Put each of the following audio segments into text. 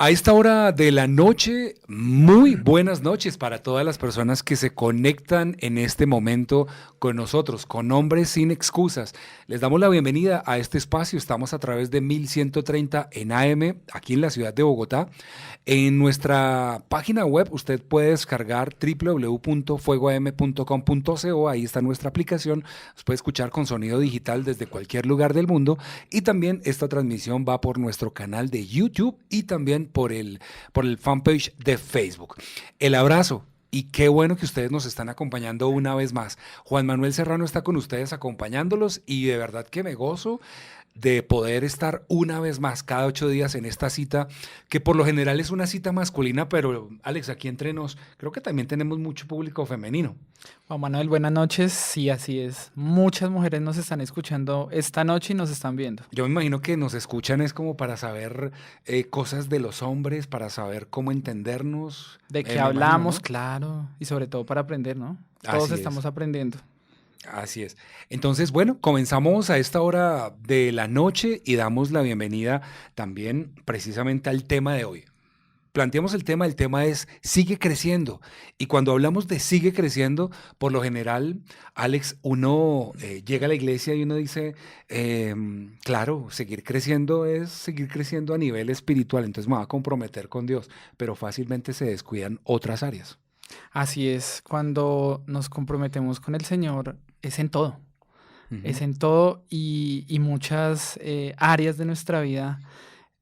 A esta hora de la noche, muy buenas noches para todas las personas que se conectan en este momento con nosotros, con Hombres Sin Excusas. Les damos la bienvenida a este espacio. Estamos a través de 1130 en AM, aquí en la ciudad de Bogotá. En nuestra página web usted puede descargar www.fuegoam.com.co. Ahí está nuestra aplicación. Nos puede escuchar con sonido digital desde cualquier lugar del mundo. Y también esta transmisión va por nuestro canal de YouTube y también por el fanpage de Facebook. El abrazo. Y qué bueno que ustedes nos están acompañando una vez más. Juan Manuel Serrano está con ustedes acompañándolos y de verdad que me gozo de poder estar una vez más cada 8 días en esta cita, que por lo general es una cita masculina, pero Alex, aquí entre nos, creo que también tenemos mucho público femenino. Juan Manuel, buenas noches. Sí, así es. Muchas mujeres nos están escuchando esta noche y nos están viendo. Yo me imagino que nos escuchan es como para saber cosas de los hombres, para saber cómo entendernos, De qué me imagino, hablamos, ¿no? claro, y sobre todo para aprender, ¿no? Todos Así es. estamos aprendiendo. Así es. Entonces, bueno, comenzamos a esta hora de la noche y damos la bienvenida también precisamente al tema de hoy. Planteamos el tema es sigue creciendo. Y cuando hablamos de sigue creciendo, por lo general, Alex, uno llega a la iglesia y uno dice, claro, seguir creciendo es seguir creciendo a nivel espiritual, entonces me va a comprometer con Dios, pero fácilmente se descuidan otras áreas. Así es, cuando nos comprometemos con el Señor, Ujú. es en todo y muchas áreas de nuestra vida,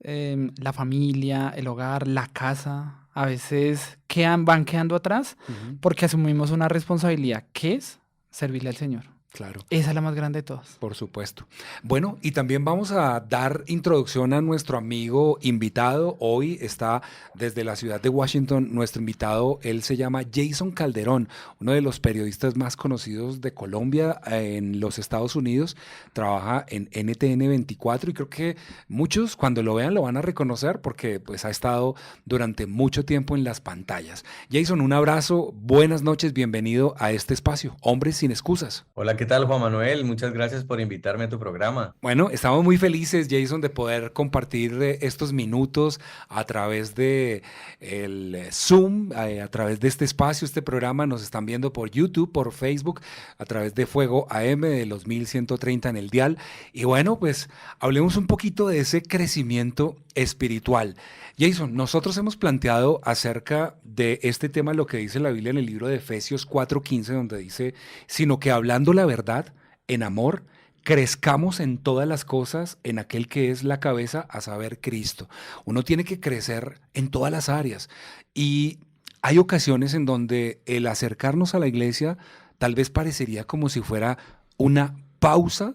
la familia, el hogar, la casa, a veces van quedando atrás Ujú. porque asumimos una responsabilidad que es servirle al Señor. Claro. Esa es la más grande de todas. Por supuesto. Bueno, y también vamos a dar introducción a nuestro amigo invitado. Hoy está desde la ciudad de Washington. Nuestro invitado, él se llama Jason Calderón, uno de los periodistas más conocidos de Colombia en los Estados Unidos. Trabaja en NTN 24 y creo que muchos cuando lo vean lo van a reconocer porque pues ha estado durante mucho tiempo en las pantallas. Jason, un abrazo, buenas noches, bienvenido a este espacio, Hombres sin Excusas. Hola, ¿qué tal, Juan Manuel? Muchas gracias por invitarme a tu programa. Bueno, estamos muy felices, Jason, de poder compartir estos minutos a través de el Zoom, a través de este espacio, este programa. Nos están viendo por YouTube, por Facebook, a través de Fuego AM de los 1130 en el dial. Y bueno, pues hablemos un poquito de ese crecimiento espiritual. Jason, nosotros hemos planteado acerca de este tema lo que dice la Biblia en el libro de Efesios 4:15, donde dice, sino que hablando la verdad en amor, crezcamos en todas las cosas en aquel que es la cabeza, a saber, Cristo. Uno tiene que crecer en todas las áreas y hay ocasiones en donde el acercarnos a la iglesia tal vez parecería como si fuera una pausa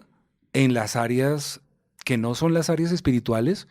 en las áreas que no son las áreas espirituales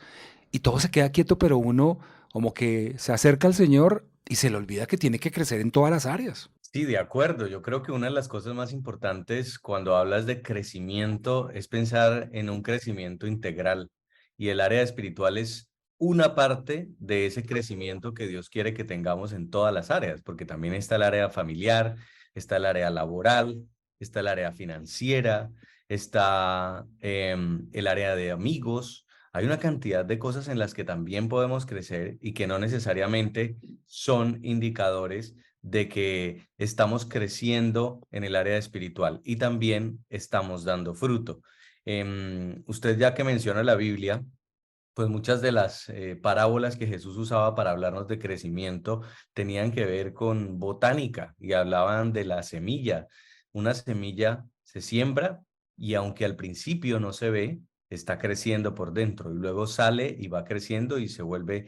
y todo se queda quieto, pero uno como que se acerca al Señor y se le olvida que tiene que crecer en todas las áreas. Sí, de acuerdo. Yo creo que una de las cosas más importantes cuando hablas de crecimiento es pensar en un crecimiento integral y el área espiritual es una parte de ese crecimiento que Dios quiere que tengamos en todas las áreas, porque también está el área familiar, está el área laboral, está el área financiera, está el área de amigos. Hay una cantidad de cosas en las que también podemos crecer y que no necesariamente son indicadores de que estamos creciendo en el área espiritual y también estamos dando fruto. Usted ya que menciona la Biblia, pues muchas de las parábolas que Jesús usaba para hablarnos de crecimiento tenían que ver con botánica y hablaban de la semilla. Una semilla se siembra y aunque al principio no se ve, está creciendo por dentro y luego sale y va creciendo y se vuelve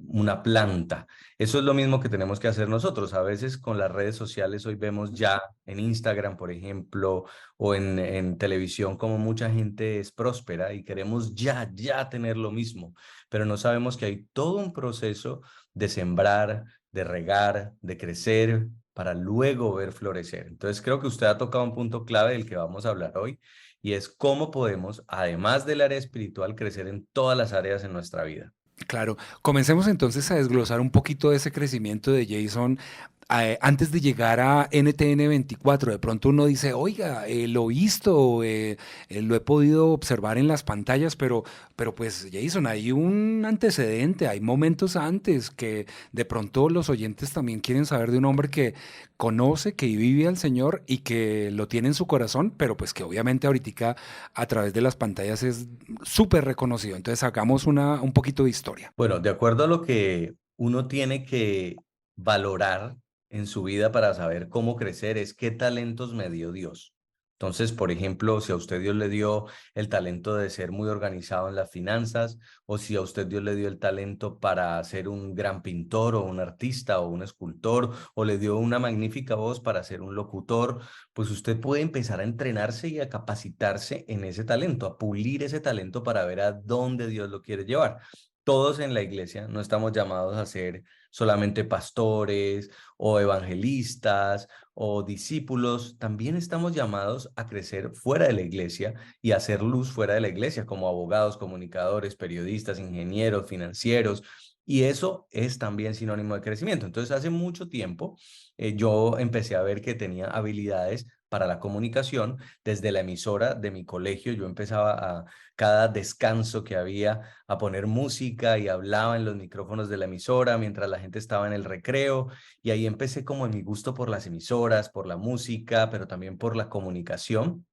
una planta. Eso es lo mismo que tenemos que hacer nosotros. A veces con las redes sociales hoy vemos ya en Instagram, por ejemplo, o en televisión como mucha gente es próspera y queremos ya tener lo mismo, pero no sabemos que hay todo un proceso de sembrar, de regar, de crecer para luego ver florecer. Entonces creo que usted ha tocado un punto clave del que vamos a hablar hoy y es cómo podemos, además del área espiritual, crecer en todas las áreas en nuestra vida. Claro, comencemos entonces a desglosar un poquito de ese crecimiento de Jason. antes de llegar a NTN 24, de pronto uno dice, oiga, lo he visto, lo he podido observar en las pantallas, pero pues Jason, hay un antecedente, hay momentos antes que de pronto los oyentes también quieren saber de un hombre que conoce, que vive al Señor y que lo tiene en su corazón, pero pues que obviamente ahorita a través de las pantallas es súper reconocido. Entonces hagamos un poquito de historia. Bueno, de acuerdo a lo que uno tiene que valorar en su vida para saber cómo crecer, es qué talentos me dio Dios. Entonces, por ejemplo, si a usted Dios le dio el talento de ser muy organizado en las finanzas, o si a usted Dios le dio el talento para ser un gran pintor o un artista o un escultor, o le dio una magnífica voz para ser un locutor, pues usted puede empezar a entrenarse y a capacitarse en ese talento, a pulir ese talento para ver a dónde Dios lo quiere llevar. Todos en la iglesia no estamos llamados a ser solamente pastores o evangelistas o discípulos, también estamos llamados a crecer fuera de la iglesia y a hacer luz fuera de la iglesia, como abogados, comunicadores, periodistas, ingenieros, financieros. Y eso es también sinónimo de crecimiento. Entonces, hace mucho tiempo yo empecé a ver que tenía habilidades para la comunicación desde la emisora de mi colegio. Yo empezaba a cada descanso que había a poner música y hablaba en los micrófonos de la emisora mientras la gente estaba en el recreo, y ahí empecé como en mi gusto por las emisoras, por la música, pero también por la comunicación.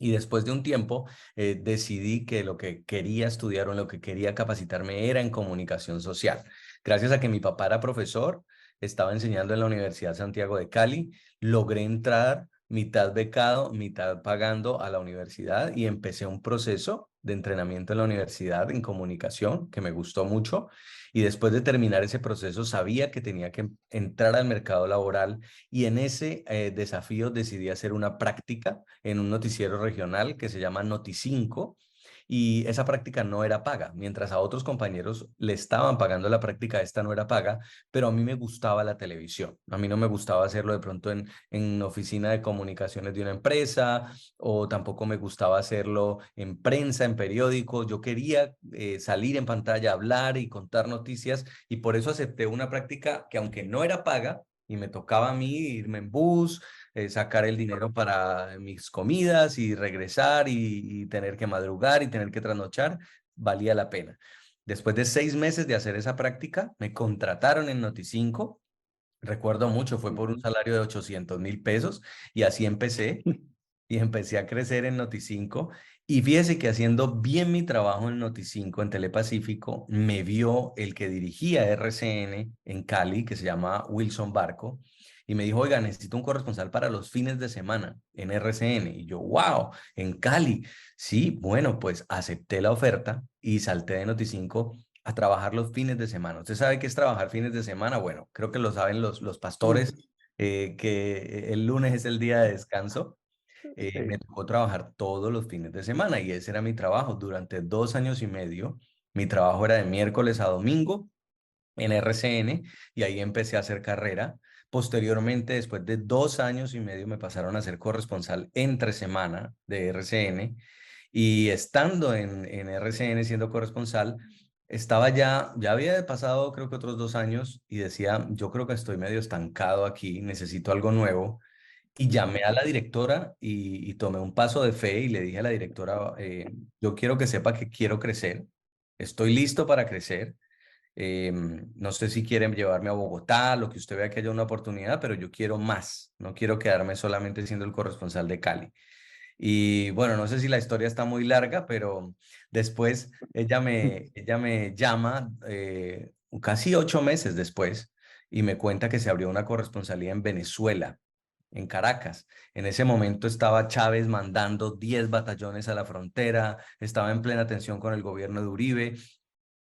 Y después de un tiempo decidí que lo que quería estudiar o en lo que quería capacitarme era en comunicación social. Gracias a que mi papá era profesor, estaba enseñando en la Universidad Santiago de Cali, logré entrar mitad becado, mitad pagando a la universidad, y empecé un proceso de entrenamiento en la universidad en comunicación que me gustó mucho. Y después de terminar ese proceso sabía que tenía que entrar al mercado laboral, y en ese desafío decidí hacer una práctica en un noticiero regional que se llama Noticinco, y esa práctica no era paga. Mientras a otros compañeros le estaban pagando la práctica, esta no era paga, pero a mí me gustaba la televisión. A mí no me gustaba hacerlo de pronto en oficina de comunicaciones de una empresa, o tampoco me gustaba hacerlo en prensa, en periódicos. Yo quería salir en pantalla, hablar y contar noticias, y por eso acepté una práctica que, aunque no era paga, y me tocaba a mí irme en bus, sacar el dinero para mis comidas y regresar, y tener que madrugar y tener que trasnochar, valía la pena. Después de 6 meses de hacer esa práctica, me contrataron en Noticinco. Recuerdo mucho, fue por un salario de 800.000 pesos, y así empecé. Y empecé a crecer en Noticinco. Y fíjese que haciendo bien mi trabajo en Noticinco, en Telepacífico, me vio el que dirigía RCN en Cali, que se llama Wilson Barco, y me dijo, oiga, necesito un corresponsal para los fines de semana en RCN. Y yo, wow, en Cali. Sí, bueno, pues acepté la oferta y salté de Noticinco a trabajar los fines de semana. ¿Usted sabe qué es trabajar fines de semana? Bueno, creo que lo saben los pastores, que el lunes es el día de descanso. Sí. Me tocó trabajar todos los fines de semana, y ese era mi trabajo durante 2 años y medio. Mi trabajo era de miércoles a domingo en RCN, y ahí empecé a hacer carrera. Posteriormente, después de 2 años y medio, me pasaron a ser corresponsal entre semana de RCN, y estando en RCN siendo corresponsal, estaba ya había pasado creo que otros 2 años, y decía, yo creo que estoy medio estancado aquí, necesito algo nuevo. Y llamé a la directora y tomé un paso de fe y le dije a la directora, yo quiero que sepa que quiero crecer, estoy listo para crecer. No sé si quieren llevarme a Bogotá, lo que usted vea que haya una oportunidad, pero yo quiero más, no quiero quedarme solamente siendo el corresponsal de Cali. Y bueno, no sé si la historia está muy larga, pero después ella me llama casi 8 meses después, y me cuenta que se abrió una corresponsalía en Venezuela, en Caracas. En ese momento estaba Chávez mandando 10 batallones a la frontera, estaba en plena tensión con el gobierno de Uribe,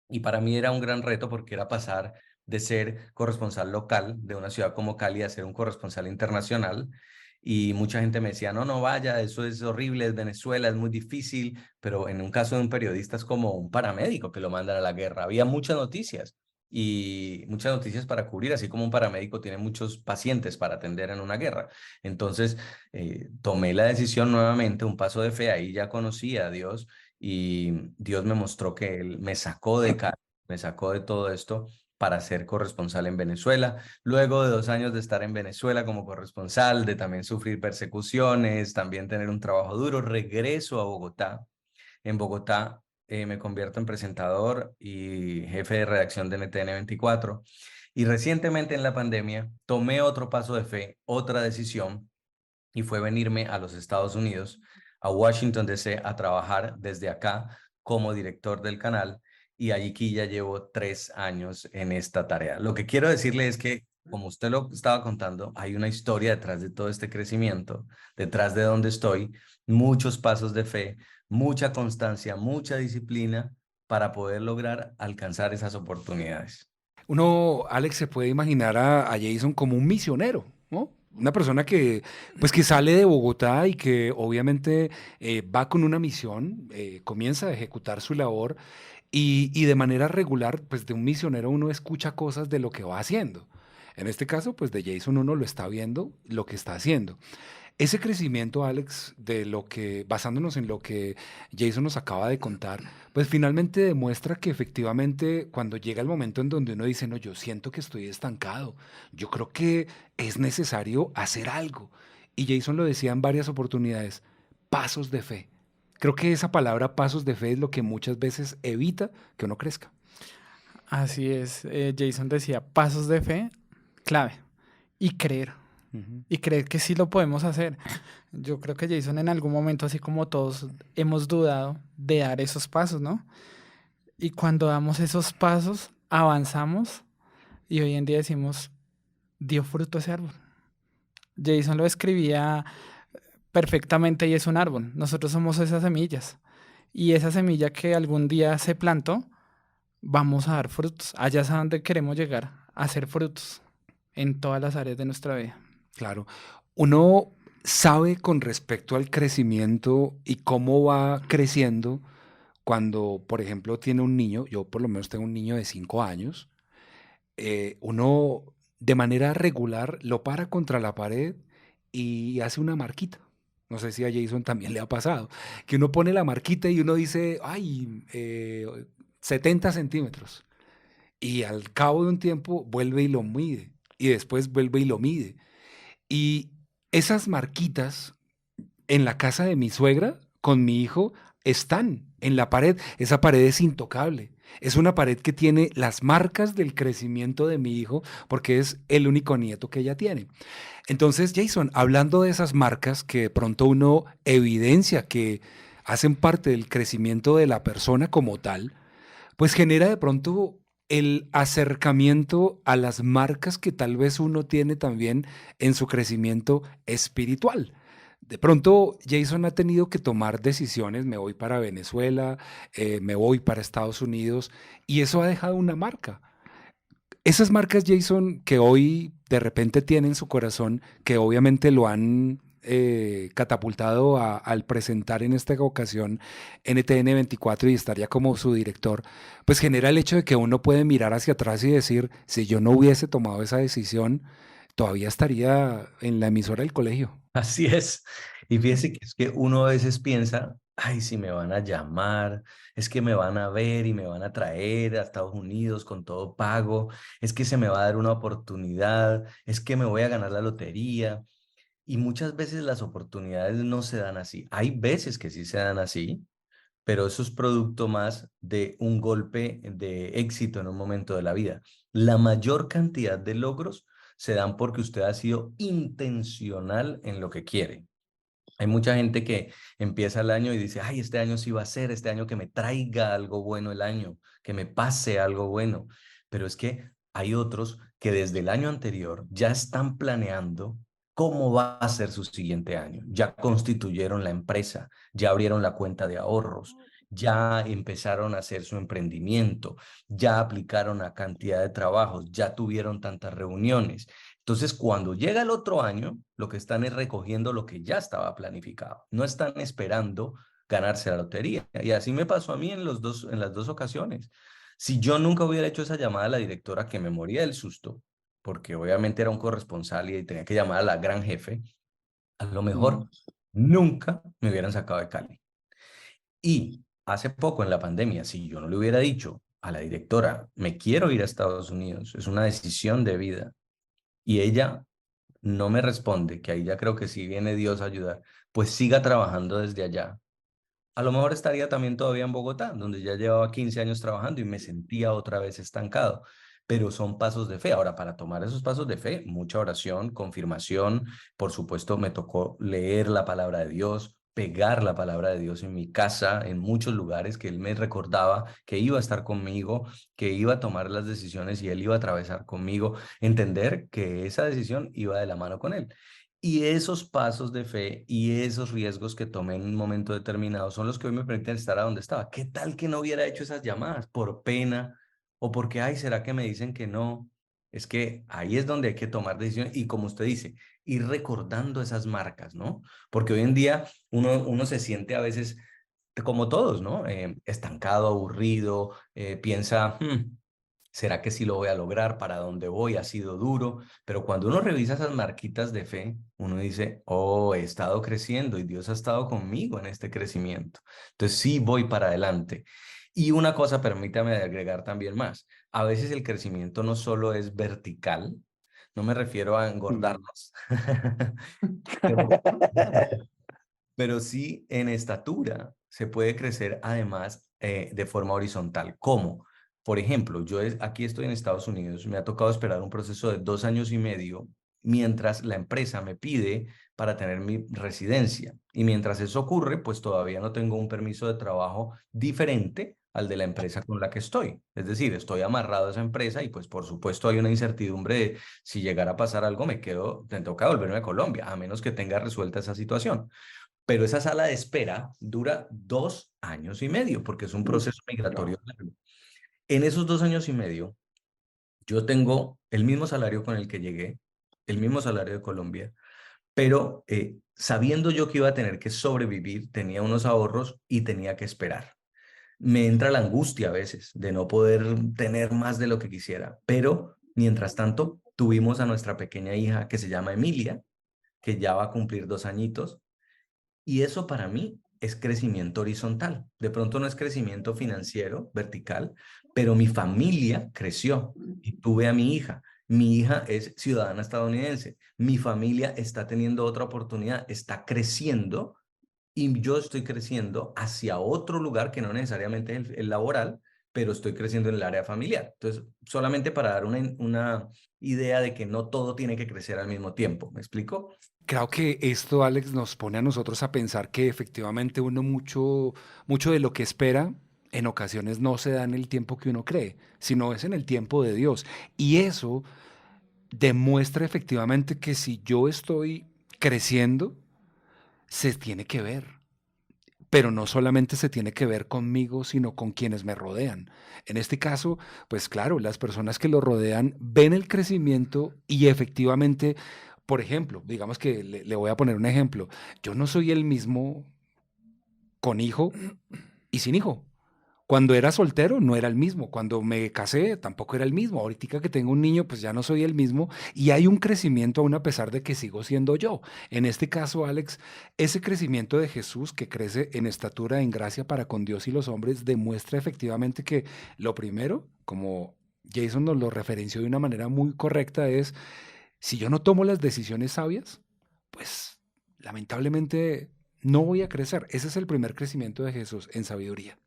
y para mí era un gran reto, porque era pasar de ser corresponsal local de una ciudad como Cali a ser un corresponsal internacional. Y mucha gente me decía, no, no vaya, eso es horrible, es Venezuela, es muy difícil. Pero en un caso de un periodista es como un paramédico que lo mandan a la guerra. Había muchas noticias, y muchas noticias para cubrir, así como un paramédico tiene muchos pacientes para atender en una guerra. Entonces, tomé la decisión nuevamente, un paso de fe. Ahí ya conocí a Dios, y Dios me mostró que Él me sacó de casa, me sacó de todo esto para ser corresponsal en Venezuela. Luego de 2 años de estar en Venezuela como corresponsal, de también sufrir persecuciones, también tener un trabajo duro, regreso a Bogotá. En Bogotá me convierto en presentador y jefe de redacción de NTN 24. Y recientemente en la pandemia tomé otro paso de fe, otra decisión, y fue venirme a los Estados Unidos, a Washington, D.C., a trabajar desde acá como director del canal, y allí aquí ya llevo 3 años en esta tarea. Lo que quiero decirle es que, como usted lo estaba contando, hay una historia detrás de todo este crecimiento, detrás de donde estoy, muchos pasos de fe, mucha constancia, mucha disciplina para poder lograr alcanzar esas oportunidades. Uno, Alex, se puede imaginar a Jason como un misionero, ¿no? Una persona que, pues, que sale de Bogotá y que obviamente va con una misión, comienza a ejecutar su labor y de manera regular, pues de un misionero uno escucha cosas de lo que va haciendo. En este caso, pues de Jason uno lo está viendo, lo que está haciendo. Ese crecimiento, Alex, de lo que, basándonos en lo que Jason nos acaba de contar, pues finalmente demuestra que efectivamente cuando llega el momento en donde uno dice, no, yo siento que estoy estancado, yo creo que es necesario hacer algo. Y Jason lo decía en varias oportunidades, pasos de fe. Creo que esa palabra pasos de fe es lo que muchas veces evita que uno crezca. Así es, Jason decía, pasos de fe, clave, y creer. Ujú. Y creer que sí lo podemos hacer. Yo creo que Jason en algún momento, así como todos, hemos dudado de dar esos pasos, ¿no? Y cuando damos esos pasos, avanzamos y hoy en día decimos, dio fruto ese árbol. Jason lo escribía perfectamente y es un árbol. Nosotros somos esas semillas. Y esa semilla que algún día se plantó, vamos a dar frutos. Allá es a donde queremos llegar, a hacer frutos en todas las áreas de nuestra vida. Claro. Uno sabe con respecto al crecimiento y cómo va creciendo cuando, por ejemplo, tiene un niño, yo por lo menos tengo un niño de 5 años, uno de manera regular lo para contra la pared y hace una marquita. No sé si a Jason también le ha pasado, que uno pone la marquita y uno dice, ay, 70 centímetros. Y al cabo de un tiempo vuelve y lo mide. Y después vuelve y lo mide. Y esas marquitas en la casa de mi suegra con mi hijo están en la pared. Esa pared es intocable. Es una pared que tiene las marcas del crecimiento de mi hijo porque es el único nieto que ella tiene. Entonces, Jason, hablando de esas marcas que de pronto uno evidencia que hacen parte del crecimiento de la persona como tal, pues genera de pronto el acercamiento a las marcas que tal vez uno tiene también en su crecimiento espiritual. De pronto Jason ha tenido que tomar decisiones, me voy para Venezuela, me voy para Estados Unidos, y eso ha dejado una marca. Esas marcas, Jason, que hoy de repente tiene en su corazón, que obviamente lo han catapultado al presentar en esta ocasión NTN 24 y estar ya como su director, pues genera el hecho de que uno puede mirar hacia atrás y decir, si yo no hubiese tomado esa decisión, todavía estaría en la emisora del colegio. Así es. Y fíjese que es que uno a veces piensa, ay, si me van a llamar, es que me van a ver y me van a traer a Estados Unidos con todo pago, es que se me va a dar una oportunidad, es que me voy a ganar la lotería. Y muchas veces las oportunidades no se dan así. Hay veces que sí se dan así, pero eso es producto más de un golpe de éxito en un momento de la vida. La mayor cantidad de logros se dan porque usted ha sido intencional en lo que quiere. Hay mucha gente que empieza el año y dice, ay, este año sí va a ser, este año que me traiga algo bueno el año, que me pase algo bueno. Pero es que hay otros que desde el año anterior ya están planeando cómo va a ser su siguiente año. Ya constituyeron la empresa, ya abrieron la cuenta de ahorros, ya empezaron a hacer su emprendimiento, ya aplicaron a cantidad de trabajos, ya tuvieron tantas reuniones. Entonces, cuando llega el otro año, lo que están es recogiendo lo que ya estaba planificado. No están esperando ganarse la lotería. Y así me pasó a mí en las dos ocasiones. Si yo nunca hubiera hecho esa llamada a la directora que me moría del susto, porque obviamente era un corresponsal y tenía que llamar a la gran jefe, a lo mejor nunca me hubieran sacado de Cali. Y hace poco en la pandemia, si yo no le hubiera dicho a la directora, me quiero ir a Estados Unidos, es una decisión de vida. Y ella no me responde, que ahí ya creo que sí viene Dios a ayudar, pues siga trabajando desde allá. A lo mejor estaría también todavía en Bogotá, donde ya llevaba 15 años trabajando y me sentía otra vez estancado. Pero son pasos de fe. Ahora, para tomar esos pasos de fe, mucha oración, confirmación. Por supuesto, me tocó leer la palabra de Dios, pegar la palabra de Dios en mi casa, en muchos lugares que Él me recordaba que iba a estar conmigo, que iba a tomar las decisiones y Él iba a atravesar conmigo. Entender que esa decisión iba de la mano con Él. Y esos pasos de fe y esos riesgos que tomé en un momento determinado son los que hoy me permiten estar a donde estaba. ¿Qué tal que no hubiera hecho esas llamadas por pena o porque, ay, ¿será que me dicen que no? Es que ahí es donde hay que tomar decisiones y como usted dice, ir recordando esas marcas, ¿no? Porque hoy en día uno se siente a veces como todos, ¿no? Estancado, aburrido, piensa, ¿será que sí lo voy a lograr? ¿Para dónde voy? Ha sido duro, pero cuando uno revisa esas marquitas de fe, uno dice, oh, he estado creciendo y Dios ha estado conmigo en este crecimiento. Entonces sí voy para adelante. Y una cosa, permítame agregar también más. A veces el crecimiento no solo es vertical, no me refiero a Mm. engordarnos, pero, pero sí en estatura se puede crecer además de forma horizontal. ¿Cómo? Por ejemplo, aquí estoy en Estados Unidos, me ha tocado esperar un proceso de 2 años y medio mientras la empresa me pide para tener mi residencia. Y mientras eso ocurre, pues todavía no tengo un permiso de trabajo diferente al de la empresa con la que estoy. Es decir, estoy amarrado a esa empresa y pues por supuesto hay una incertidumbre de si llegara a pasar algo, me toca volverme a Colombia, a menos que tenga resuelta esa situación. Pero esa sala de espera dura 2 años y medio porque es un proceso migratorio Wow. largo. En esos 2 años y medio, yo tengo el mismo salario con el que llegué, el mismo salario de Colombia, pero sabiendo yo que iba a tener que sobrevivir, tenía unos ahorros y tenía que esperar. Me entra la angustia a veces de no poder tener más de lo que quisiera, pero mientras tanto, tuvimos a nuestra pequeña hija que se llama Emilia, que ya va a cumplir 2 añitos. Y eso para mí es crecimiento horizontal. De pronto no es crecimiento financiero, vertical, pero mi familia creció y tuve a mi hija. Mi hija es ciudadana estadounidense. Mi familia está teniendo otra oportunidad, está creciendo y yo estoy creciendo hacia otro lugar que no necesariamente es el laboral, pero estoy creciendo en el área familiar. Entonces, solamente para dar una idea de que no todo tiene que crecer al mismo tiempo. ¿Me explico? Creo que esto, Alex, nos pone a nosotros a pensar que efectivamente uno mucho de lo que espera en ocasiones no se da en el tiempo que uno cree, sino es en el tiempo de Dios. Y eso demuestra efectivamente que si yo estoy creciendo, se tiene que ver. Pero no solamente se tiene que ver conmigo, sino con quienes me rodean. En este caso, pues claro, las personas que lo rodean ven el crecimiento y efectivamente, por ejemplo, digamos que le voy a poner un ejemplo. Yo no soy el mismo con hijo y sin hijo. Cuando era soltero no era el mismo, cuando me casé tampoco era el mismo, ahorita que tengo un niño pues ya no soy el mismo y hay un crecimiento aún a pesar de que sigo siendo yo. En este caso, Alex, ese crecimiento de Jesús que crece en estatura, en gracia para con Dios y los hombres, demuestra efectivamente que lo primero, como Jason nos lo referenció de una manera muy correcta, es si yo no tomo las decisiones sabias, pues lamentablemente no voy a crecer. Ese es el primer crecimiento de Jesús en sabiduría.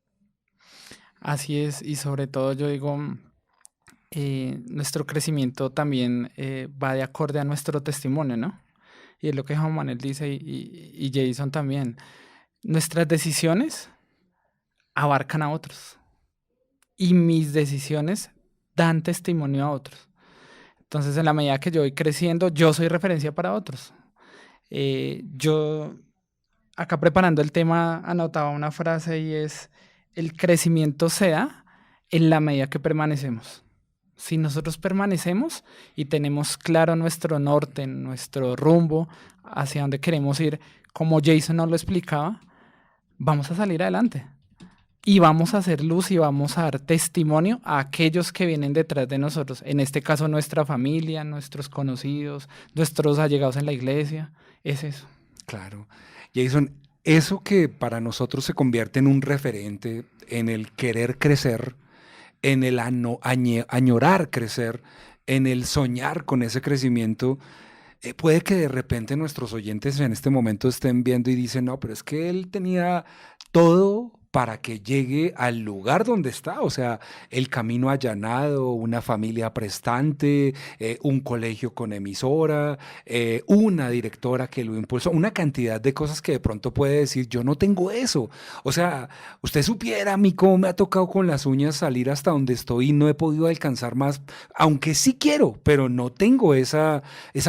Así es, y sobre todo yo digo, nuestro crecimiento también va de acorde a nuestro testimonio, ¿no? Y es lo que Juan Manuel dice y Jason también. Nuestras decisiones abarcan a otros y mis decisiones dan testimonio a otros. Entonces, en la medida que yo voy creciendo, yo soy referencia para otros. Yo, acá preparando el tema, anotaba una frase y es, el crecimiento se da en la medida que permanecemos. Si nosotros permanecemos y tenemos claro nuestro norte, nuestro rumbo, hacia dónde queremos ir, como Jason nos lo explicaba, vamos a salir adelante. Y vamos a hacer luz y vamos a dar testimonio a aquellos que vienen detrás de nosotros. En este caso, nuestra familia, nuestros conocidos, nuestros allegados en la iglesia. Es eso. Claro. Jason, eso que para nosotros se convierte en un referente, en el querer crecer, en el añorar crecer, en el soñar con ese crecimiento. Puede que de repente nuestros oyentes en este momento estén viendo y dicen, no, pero es que él tenía todo para que llegue al lugar donde está, o sea, el camino allanado, una familia prestante, un colegio con emisora, una directora que lo impulsó, una cantidad de cosas que de pronto puede decir, yo no tengo eso. O sea, usted supiera a mí cómo me ha tocado con las uñas salir hasta donde estoy y no he podido alcanzar más, aunque sí quiero, pero no tengo esa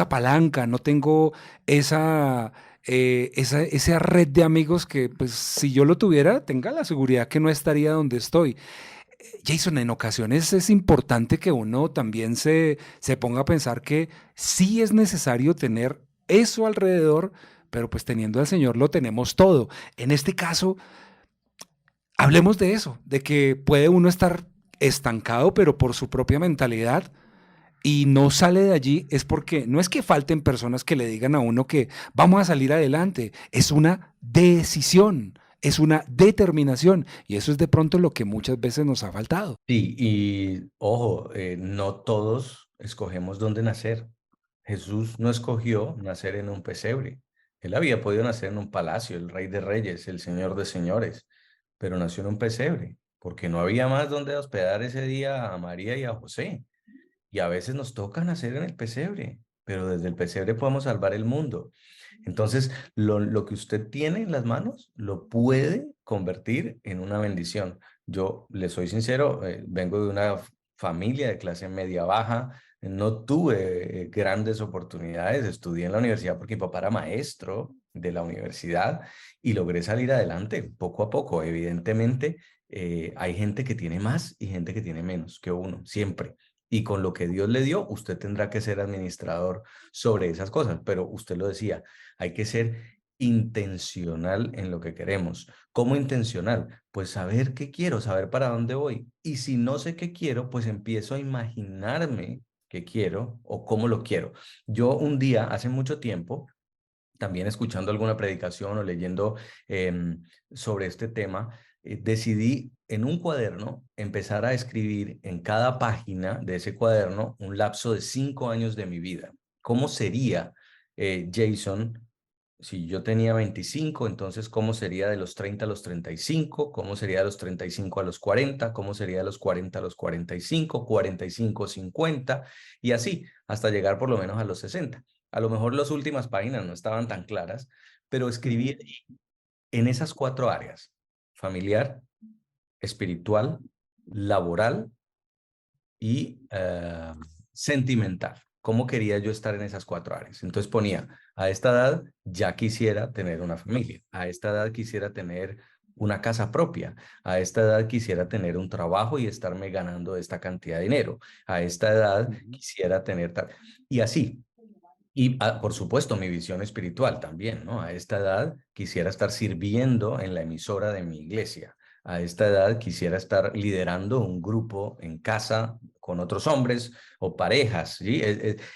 palanca, no tengo esa red de amigos que, pues, si yo lo tuviera, tenga la seguridad que no estaría donde estoy. Jason, en ocasiones es importante que uno también se ponga a pensar que sí es necesario tener eso alrededor, pero pues teniendo al Señor lo tenemos todo. En este caso, hablemos de eso, de que puede uno estar estancado, pero por su propia mentalidad y no sale de allí, es porque no es que falten personas que le digan a uno que vamos a salir adelante, es una decisión, es una determinación y eso es de pronto lo que muchas veces nos ha faltado. Sí, y ojo, no todos escogemos dónde nacer. Jesús no escogió nacer en un pesebre. Él había podido nacer en un palacio, el Rey de Reyes, el Señor de Señores, pero nació en un pesebre, porque no había más donde hospedar ese día a María y a José. Y a veces nos toca nacer en el pesebre, pero desde el pesebre podemos salvar el mundo. Entonces, lo que usted tiene en las manos lo puede convertir en una bendición. Yo le soy sincero, vengo de una familia de clase media baja, no tuve grandes oportunidades, estudié en la universidad porque mi papá era maestro de la universidad y logré salir adelante poco a poco. Evidentemente, hay gente que tiene más y gente que tiene menos que uno, siempre. Y con lo que Dios le dio, usted tendrá que ser administrador sobre esas cosas. Pero usted lo decía, hay que ser intencional en lo que queremos. ¿Cómo intencional? Pues saber qué quiero, saber para dónde voy. Y si no sé qué quiero, pues empiezo a imaginarme qué quiero o cómo lo quiero. Yo un día, hace mucho tiempo, también escuchando alguna predicación o leyendo sobre este tema, decidí en un cuaderno empezar a escribir en cada página de ese cuaderno un lapso de 5 años de mi vida. ¿Cómo sería Jason? Si yo tenía 25, entonces, ¿cómo sería de los 30 a los 35? ¿Cómo sería de los 35 a los 40? ¿Cómo sería de los 40 a los 45? 45 a 50 y así, hasta llegar por lo menos a los 60. A lo mejor las últimas páginas no estaban tan claras, pero escribí en esas 4 áreas: familiar, espiritual, laboral y sentimental. ¿Cómo quería yo estar en esas 4 áreas? Entonces ponía, a esta edad ya quisiera tener una familia, a esta edad quisiera tener una casa propia, a esta edad quisiera tener un trabajo y estarme ganando esta cantidad de dinero, a esta edad quisiera tener tal, y así. Y por supuesto, mi visión espiritual también, ¿no? A esta edad quisiera estar sirviendo en la emisora de mi iglesia. A esta edad quisiera estar liderando un grupo en casa con otros hombres o parejas, ¿sí?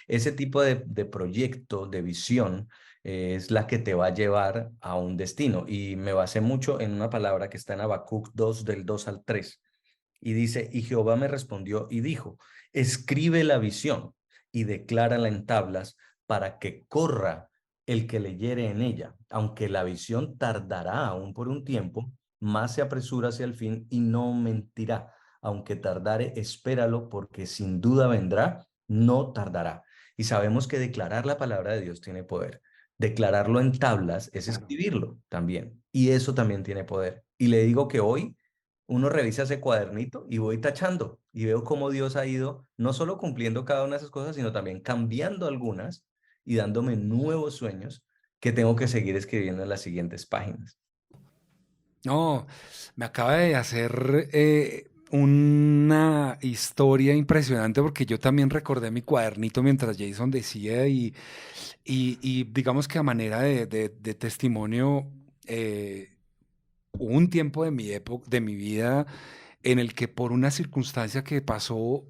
Ese tipo de proyecto, de visión, es la que te va a llevar a un destino. Y me basé mucho en una palabra que está en Habacuc 2, del 2 al 3. Y dice, y Jehová me respondió y dijo, escribe la visión y declárala en tablas para que corra el que leyere en ella. Aunque la visión tardará aún por un tiempo, más se apresura hacia el fin y no mentirá. Aunque tardare, espéralo, porque sin duda vendrá, no tardará. Y sabemos que declarar la palabra de Dios tiene poder. Declararlo en tablas es escribirlo también. Y eso también tiene poder. Y le digo que hoy uno revisa ese cuadernito y voy tachando y veo cómo Dios ha ido no solo cumpliendo cada una de esas cosas, sino también cambiando algunas y dándome nuevos sueños que tengo que seguir escribiendo en las siguientes páginas. No, me acaba de hacer una historia impresionante porque yo también recordé mi cuadernito mientras Jason decía y digamos que a manera de testimonio, hubo un tiempo de mi época, de mi vida en el que por una circunstancia que pasó,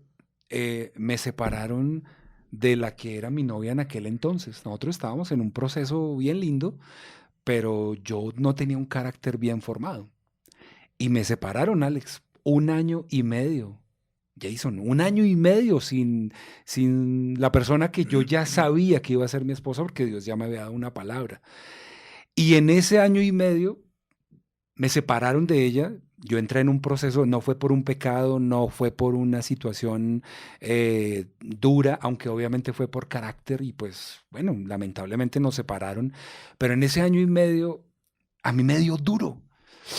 me separaron de la que era mi novia en aquel entonces. Nosotros estábamos en un proceso bien lindo, pero yo no tenía un carácter bien formado. Y me separaron, Alex, 1 año y medio. Jason, 1 año y medio sin la persona que yo ya sabía que iba a ser mi esposa porque Dios ya me había dado una palabra. Y en ese 1 año y medio me separaron de ella. Yo entré en un proceso, no fue por un pecado, no fue por una situación dura, aunque obviamente fue por carácter y pues bueno, lamentablemente nos separaron. Pero en ese 1 año y medio a mí me dio duro.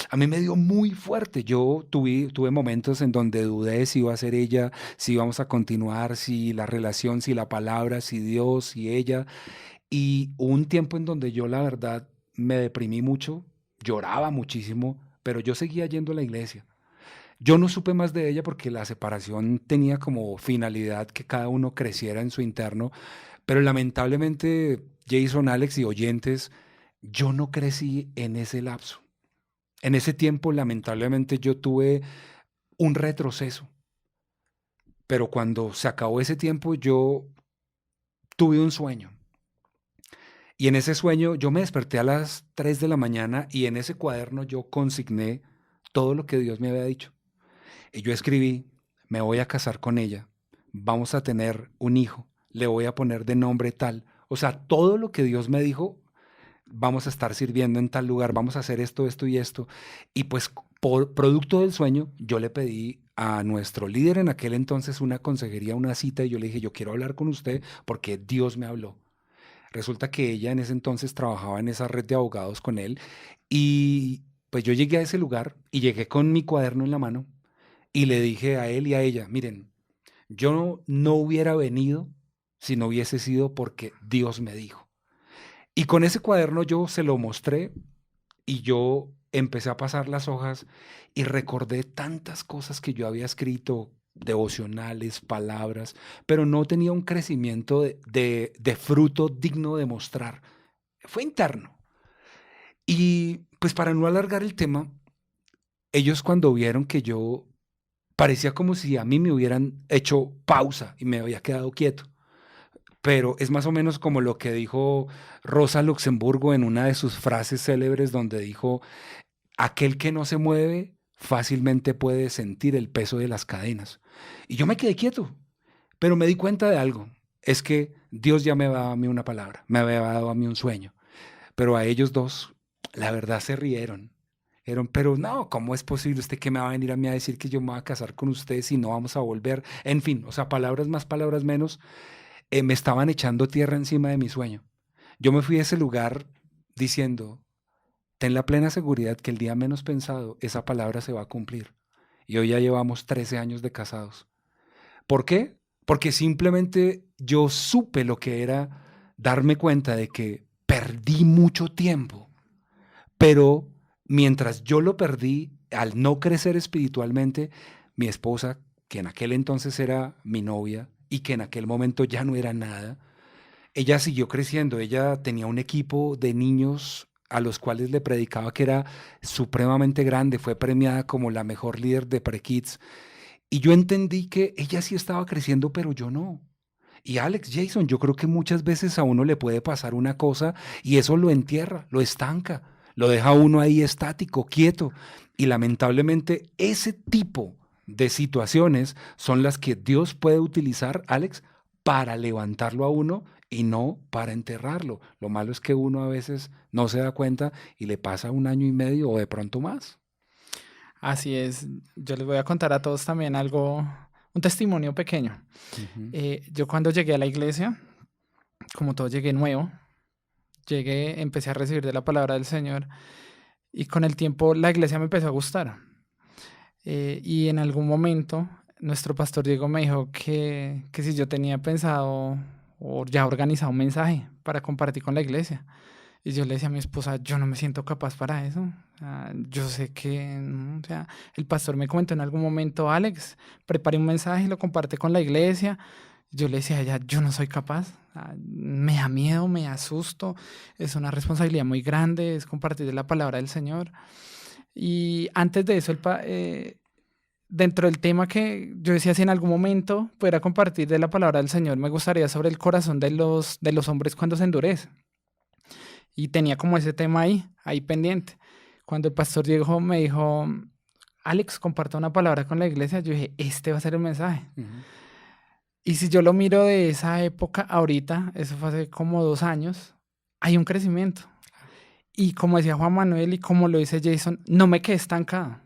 A mí me dio muy fuerte. Yo tuve momentos en donde dudé si iba a ser ella, si íbamos a continuar, si la relación, si la palabra, si Dios, si ella. Y hubo un tiempo en donde yo la verdad me deprimí mucho, lloraba muchísimo, pero yo seguía yendo a la iglesia. Yo no supe más de ella porque la separación tenía como finalidad que cada uno creciera en su interno, pero lamentablemente Jason, Alex y oyentes, yo no crecí en ese lapso. En ese tiempo, lamentablemente, yo tuve un retroceso, pero cuando se acabó ese tiempo, yo tuve un sueño. Y en ese sueño yo me desperté a las 3 de la mañana y en ese cuaderno yo consigné todo lo que Dios me había dicho. Y yo escribí, me voy a casar con ella, vamos a tener un hijo, le voy a poner de nombre tal. O sea, todo lo que Dios me dijo, vamos a estar sirviendo en tal lugar, vamos a hacer esto, esto y esto. Y pues por producto del sueño, yo le pedí a nuestro líder en aquel entonces una consejería, una cita, y yo le dije, yo quiero hablar con usted porque Dios me habló. Resulta que ella en ese entonces trabajaba en esa red de abogados con él y pues yo llegué a ese lugar y llegué con mi cuaderno en la mano y le dije a él y a ella, miren, yo no hubiera venido si no hubiese sido porque Dios me dijo. Y con ese cuaderno yo se lo mostré y yo empecé a pasar las hojas y recordé tantas cosas que yo había escrito, devocionales, palabras, pero no tenía un crecimiento de fruto digno de mostrar. Fue interno. Y pues para no alargar el tema, ellos cuando vieron que yo parecía como si a mí me hubieran hecho pausa y me había quedado quieto. Pero es más o menos como lo que dijo Rosa Luxemburgo en una de sus frases célebres donde dijo, aquel que no se mueve fácilmente puede sentir el peso de las cadenas. Y yo me quedé quieto, pero me di cuenta de algo. Es que Dios ya me había dado a mí una palabra, me había dado a mí un sueño. Pero a ellos dos, la verdad, se rieron. Dijeron, pero no, ¿cómo es posible usted que me va a venir a mí a decir que yo me voy a casar con usted si no vamos a volver? En fin, o sea, palabras más, palabras menos, me estaban echando tierra encima de mi sueño. Yo me fui a ese lugar diciendo, ten la plena seguridad que el día menos pensado esa palabra se va a cumplir. Y hoy ya llevamos 13 años de casados. ¿Por qué? Porque simplemente yo supe lo que era darme cuenta de que perdí mucho tiempo, pero mientras yo lo perdí, al no crecer espiritualmente, mi esposa, que en aquel entonces era mi novia y que en aquel momento ya no era nada, ella siguió creciendo. Ella tenía un equipo de niños a los cuales le predicaba que era supremamente grande, fue premiada como la mejor líder de pre-kids. Y yo entendí que ella sí estaba creciendo, pero yo no. Y Alex, Jason, yo creo que muchas veces a uno le puede pasar una cosa y eso lo entierra, lo estanca, lo deja a uno ahí estático, quieto. Y lamentablemente ese tipo de situaciones son las que Dios puede utilizar, Alex, para levantarlo a uno y no para enterrarlo. Lo malo es que uno a veces no se da cuenta y le pasa 1 año y medio o de pronto más. Así es. Yo les voy a contar a todos también algo, un testimonio pequeño. Yo cuando llegué a la iglesia, como todo llegué nuevo, empecé a recibir de la palabra del Señor y con el tiempo la iglesia me empezó a gustar. Y en algún momento nuestro pastor Diego me dijo que si yo tenía pensado o ya organizado un mensaje para compartir con la iglesia. Y yo le decía a mi esposa, yo no me siento capaz para eso. Yo sé que, no, o sea, el pastor me comentó en algún momento, Alex, prepare un mensaje y lo comparte con la iglesia. Yo le decía a ella, yo no soy capaz. Me da miedo, me asusto. Es una responsabilidad muy grande, es compartir la palabra del Señor. Y antes de eso, dentro del tema que yo decía, si en algún momento pudiera compartir de la palabra del Señor, me gustaría sobre el corazón de los hombres cuando se endurece. Y tenía como ese tema ahí pendiente. Cuando el pastor Diego me dijo, Alex, comparta una palabra con la iglesia, yo dije, este va a ser el mensaje. Ujú. Y si yo lo miro de esa época ahorita, eso fue hace como 2 años, hay un crecimiento. Y como decía Juan Manuel y como lo dice Jason, no me quedé estancado,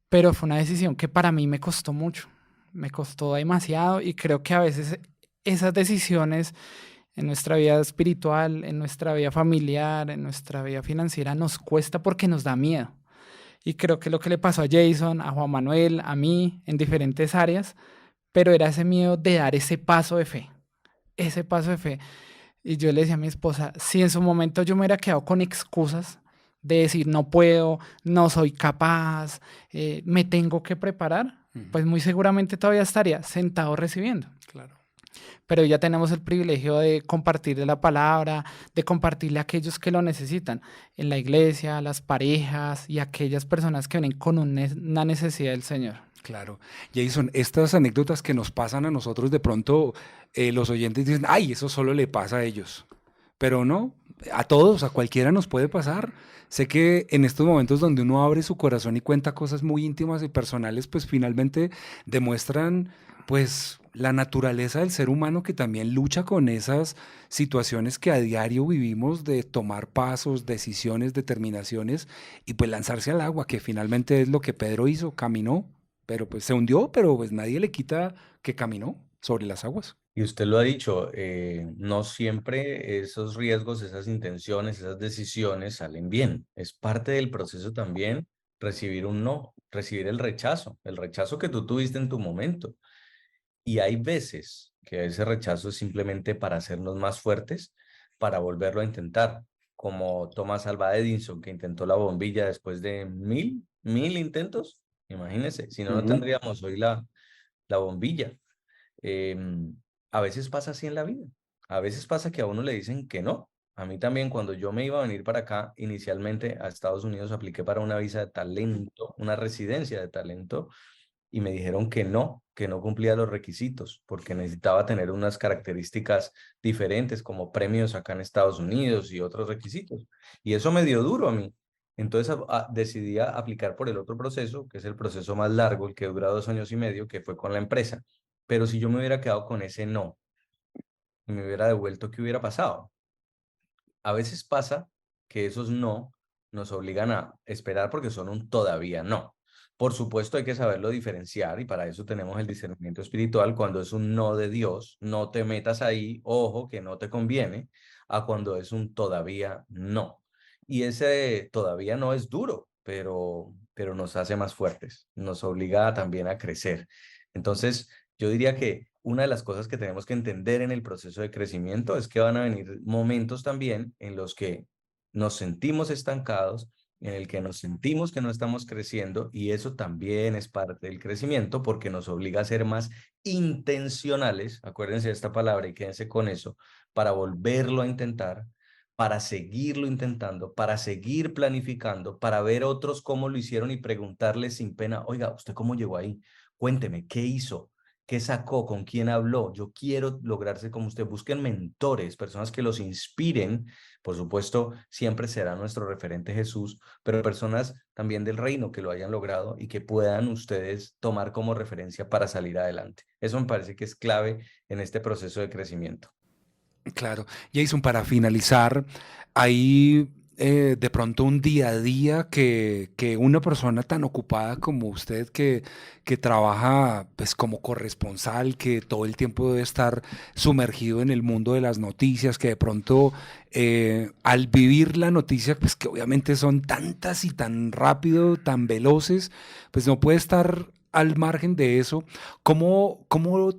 pero fue una decisión que para mí me costó mucho, me costó demasiado y creo que a veces esas decisiones en nuestra vida espiritual, en nuestra vida familiar, en nuestra vida financiera nos cuesta porque nos da miedo. Y creo que lo que le pasó a Jason, a Juan Manuel, a mí, en diferentes áreas, pero era ese miedo de dar ese paso de fe, ese paso de fe. Y yo le decía a mi esposa, si en su momento yo me hubiera quedado con excusas de decir no puedo, no soy capaz, me tengo que preparar, Ujú. pues muy seguramente todavía estaría sentado recibiendo. Claro. Pero ya tenemos el privilegio de compartirle la palabra, de compartirle a aquellos que lo necesitan, en la iglesia, a las parejas y a aquellas personas que vienen con una necesidad del Señor. Claro. Jason, estas anécdotas que nos pasan a nosotros, de pronto los oyentes dicen, ay, eso solo le pasa a ellos. Pero no, a todos, a cualquiera nos puede pasar. Sé que en estos momentos donde uno abre su corazón y cuenta cosas muy íntimas y personales, pues finalmente demuestran pues la naturaleza del ser humano que también lucha con esas situaciones que a diario vivimos de tomar pasos, decisiones, determinaciones y pues lanzarse al agua, que finalmente es lo que Pedro hizo, caminó, pero pues se hundió, pero pues nadie le quita que caminó sobre las aguas. Y usted lo ha dicho, no siempre esos riesgos, esas intenciones, esas decisiones salen bien. Es parte del proceso también recibir un no, recibir el rechazo que tú tuviste en tu momento. Y hay veces que ese rechazo es simplemente para hacernos más fuertes, para volverlo a intentar, como Thomas Alva Edison, que intentó la bombilla después de mil intentos. Imagínese, si no, no Ujú. tendríamos hoy la bombilla. Em, a veces pasa así en la vida. A veces pasa que a uno le dicen que no. A mí también, cuando yo me iba a venir para acá, inicialmente a Estados Unidos, apliqué para una visa de talento, una residencia de talento, y me dijeron que no cumplía los requisitos, porque necesitaba tener unas características diferentes, como premios acá en Estados Unidos y otros requisitos. Y eso me dio duro a mí. Entonces decidí aplicar por el otro proceso, que es el proceso más largo, el que dura 2 años y medio, que fue con la empresa. Pero si yo me hubiera quedado con ese no y me hubiera devuelto, ¿qué hubiera pasado? A veces pasa que esos no nos obligan a esperar porque son un todavía no. Por supuesto, hay que saberlo diferenciar y para eso tenemos el discernimiento espiritual. Cuando es un no de Dios, no te metas ahí, ojo, que no te conviene, a cuando es un todavía no. Y ese todavía no es duro, pero nos hace más fuertes, nos obliga también a crecer. Entonces, yo diría que una de las cosas que tenemos que entender en el proceso de crecimiento es que van a venir momentos también en los que nos sentimos estancados, en el que nos sentimos que no estamos creciendo y eso también es parte del crecimiento porque nos obliga a ser más intencionales, acuérdense de esta palabra y quédense con eso, para volverlo a intentar, para seguirlo intentando, para seguir planificando, para ver otros cómo lo hicieron y preguntarles sin pena, oiga, ¿usted cómo llegó ahí? Cuénteme, ¿qué hizo? ¿Qué sacó? ¿Con quién habló? Yo quiero lograrse como usted. Busquen mentores, personas que los inspiren. Por supuesto, siempre será nuestro referente Jesús, pero personas también del reino que lo hayan logrado y que puedan ustedes tomar como referencia para salir adelante. Eso me parece que es clave en este proceso de crecimiento. Claro. Jason, para finalizar, hay de pronto un día a día que una persona tan ocupada como usted, que trabaja pues como corresponsal, que todo el tiempo debe estar sumergido en el mundo de las noticias, que de pronto al vivir la noticia, pues que obviamente son tantas y tan rápido, tan veloces, pues no puede estar al margen de eso. ¿Cómo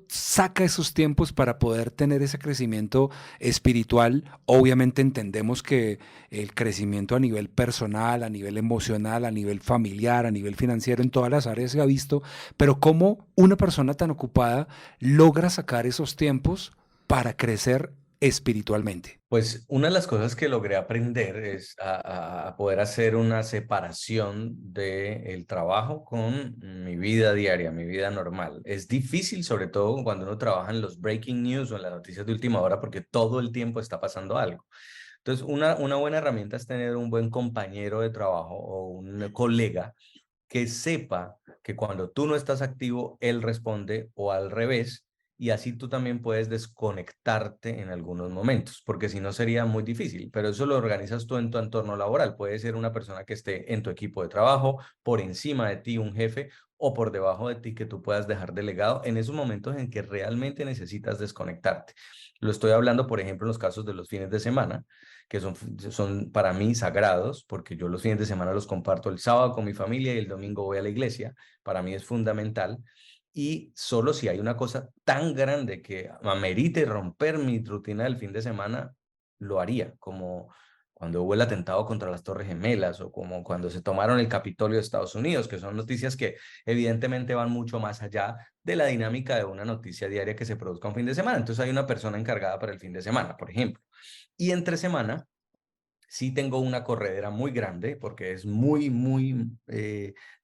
saca esos tiempos para poder tener ese crecimiento espiritual? Obviamente entendemos que el crecimiento a nivel personal, a nivel emocional, a nivel familiar, a nivel financiero, en todas las áreas se ha visto, pero ¿cómo una persona tan ocupada logra sacar esos tiempos para crecer espiritualmente? Pues una de las cosas que logré aprender es a poder hacer una separación del trabajo con mi vida diaria, mi vida normal. Es difícil, sobre todo cuando uno trabaja en los breaking news o en las noticias de última hora, porque todo el tiempo está pasando algo. Entonces, una buena herramienta es tener un buen compañero de trabajo o un colega que sepa que cuando tú no estás activo, él responde o al revés, y así tú también puedes desconectarte en algunos momentos, porque si no sería muy difícil, pero eso lo organizas tú en tu entorno laboral. Puede ser una persona que esté en tu equipo de trabajo, por encima de ti un jefe o por debajo de ti que tú puedas dejar delegado en esos momentos en que realmente necesitas desconectarte. Lo estoy hablando, por ejemplo, en los casos de los fines de semana, que son para mí sagrados, porque yo los fines de semana los comparto el sábado con mi familia y el domingo voy a la iglesia. Para mí es fundamental. Y solo si hay una cosa tan grande que amerite romper mi rutina del fin de semana, lo haría, como cuando hubo el atentado contra las Torres Gemelas o como cuando se tomaron el Capitolio de Estados Unidos, que son noticias que evidentemente van mucho más allá de la dinámica de una noticia diaria que se produzca un fin de semana. Entonces hay una persona encargada para el fin de semana, por ejemplo. Y entre semana sí tengo una corredera muy grande porque es muy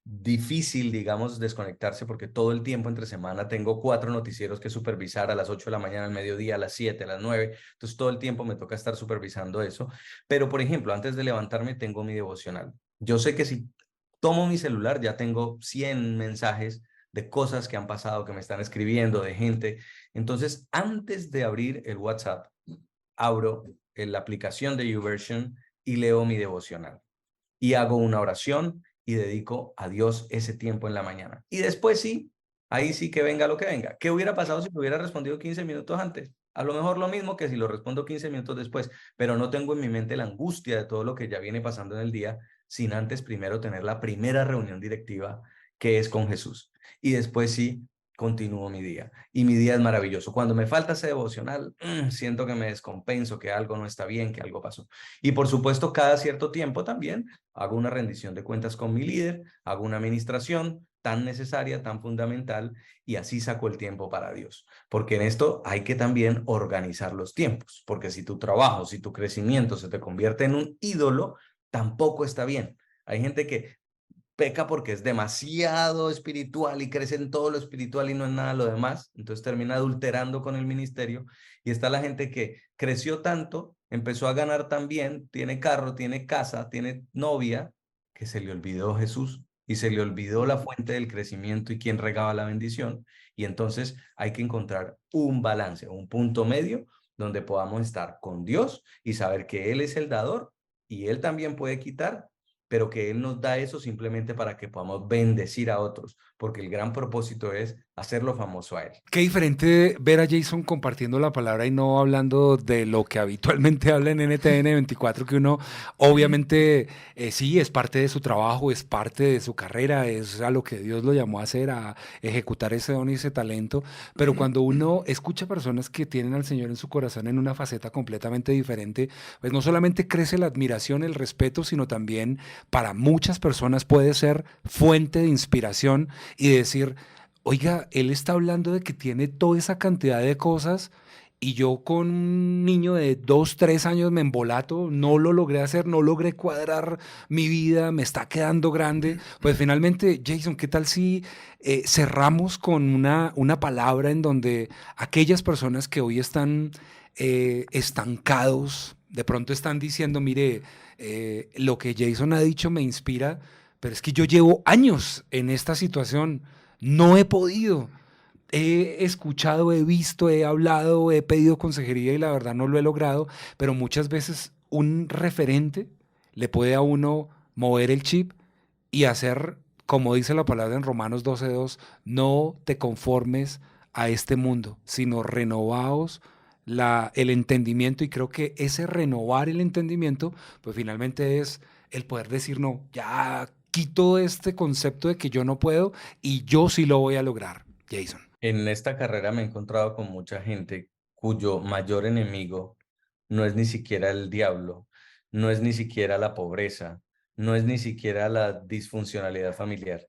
difícil, digamos, desconectarse porque todo el tiempo entre semana tengo 4 noticieros que supervisar a las 8 de la mañana, al mediodía, a las 7, a las 9. Entonces todo el tiempo me toca estar supervisando eso. Pero, por ejemplo, antes de levantarme tengo mi devocional. Yo sé que si tomo mi celular ya tengo 100 mensajes de cosas que han pasado, que me están escribiendo, de gente. Entonces, antes de abrir el WhatsApp, abro la aplicación de YouVersion y leo mi devocional. Y hago una oración y dedico a Dios ese tiempo en la mañana. Y después sí, ahí sí que venga lo que venga. ¿Qué hubiera pasado si me hubiera respondido 15 minutos antes? A lo mejor lo mismo que si lo respondo 15 minutos después, pero no tengo en mi mente la angustia de todo lo que ya viene pasando en el día, sin antes primero tener la primera reunión directiva que es con Jesús. Y después sí, continúo mi día. Y mi día es maravilloso. Cuando me falta ese devocional, siento que me descompenso, que algo no está bien, que algo pasó. Y por supuesto, cada cierto tiempo también hago una rendición de cuentas con mi líder, hago una administración tan necesaria, tan fundamental, y así saco el tiempo para Dios. Porque en esto hay que también organizar los tiempos, porque si tu trabajo, si tu crecimiento se te convierte en un ídolo, tampoco está bien. Hay gente que peca porque es demasiado espiritual y crece en todo lo espiritual y no en nada lo demás, entonces termina adulterando con el ministerio. Y está la gente que creció tanto, empezó a ganar tan bien, tiene carro, tiene casa, tiene novia, que se le olvidó Jesús y se le olvidó la fuente del crecimiento y quien regaba la bendición. Y entonces hay que encontrar un balance, un punto medio donde podamos estar con Dios y saber que Él es el dador y Él también puede quitar, pero que Él nos da eso simplemente para que podamos bendecir a otros, porque el gran propósito es hacerlo famoso a Él. Qué diferente ver a Jason compartiendo la palabra y no hablando de lo que habitualmente habla en NTN 24, que uno obviamente sí es parte de su trabajo, es parte de su carrera, es a lo que Dios lo llamó a hacer, a ejecutar ese don y ese talento, pero cuando uno escucha personas que tienen al Señor en su corazón en una faceta completamente diferente, pues no solamente crece la admiración, el respeto, sino también para muchas personas puede ser fuente de inspiración y decir, oiga, él está hablando de que tiene toda esa cantidad de cosas y yo con un niño de 2, 3 años me embolato, no lo logré hacer, no logré cuadrar mi vida, me está quedando grande. Pues finalmente, Jason, ¿qué tal si cerramos con una palabra en donde aquellas personas que hoy están estancados, de pronto están diciendo, mire, lo que Jason ha dicho me inspira, pero es que yo llevo años en esta situación, no he podido. He escuchado, he visto, he hablado, he pedido consejería y la verdad no lo he logrado, pero muchas veces un referente le puede a uno mover el chip y hacer, como dice la palabra en Romanos 12:2, no te conformes a este mundo, sino renovaos el entendimiento, y creo que ese renovar el entendimiento, pues finalmente es el poder decir, no, ya quito este concepto de que yo no puedo y yo sí lo voy a lograr, Jason. En esta carrera me he encontrado con mucha gente cuyo mayor enemigo no es ni siquiera el diablo, no es ni siquiera la pobreza, no es ni siquiera la disfuncionalidad familiar,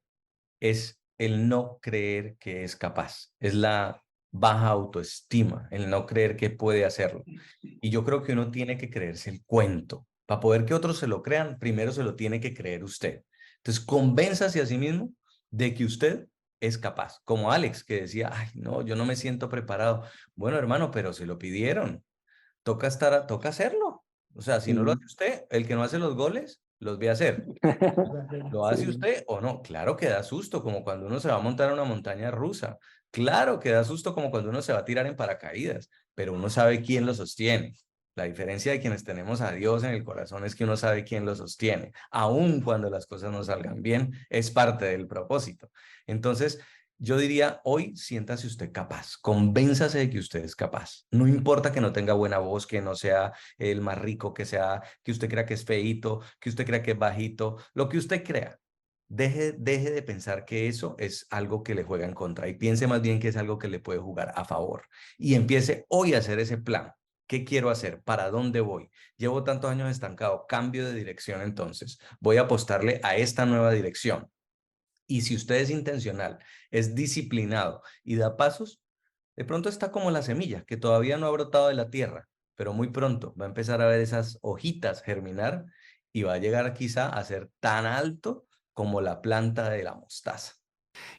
es el no creer que es capaz, es la baja autoestima, el no creer que puede hacerlo. Y yo creo que uno tiene que creerse el cuento. Para poder que otros se lo crean, primero se lo tiene que creer usted. Entonces, convénzase a sí mismo de que usted es capaz. Como Alex, que decía, ay, no, yo no me siento preparado. Bueno, hermano, pero se lo pidieron. Toca hacerlo. O sea, si no lo hace usted, el que no hace los goles, los vi hacer. ¿Lo hace Sí. usted o no? Claro que da susto, como cuando uno se va a montar en una montaña rusa. Claro que da susto, como cuando uno se va a tirar en paracaídas, pero uno sabe quién lo sostiene. La diferencia de quienes tenemos a Dios en el corazón es que uno sabe quién lo sostiene. Aun cuando las cosas no salgan bien, es parte del propósito. Entonces, yo diría, hoy siéntase usted capaz, convénzase de que usted es capaz. No importa que no tenga buena voz, que no sea el más rico, que sea, que usted crea que es feíto, que usted crea que es bajito, lo que usted crea. Deje de pensar que eso es algo que le juega en contra y piense más bien que es algo que le puede jugar a favor. Y empiece hoy a hacer ese plan. ¿Qué quiero hacer? ¿Para dónde voy? Llevo tantos años estancado, cambio de dirección entonces. Voy a apostarle a esta nueva dirección. Y si usted es intencional, es disciplinado y da pasos, de pronto está como la semilla que todavía no ha brotado de la tierra, pero muy pronto va a empezar a ver esas hojitas germinar y va a llegar quizá a ser tan alto como la planta de la mostaza.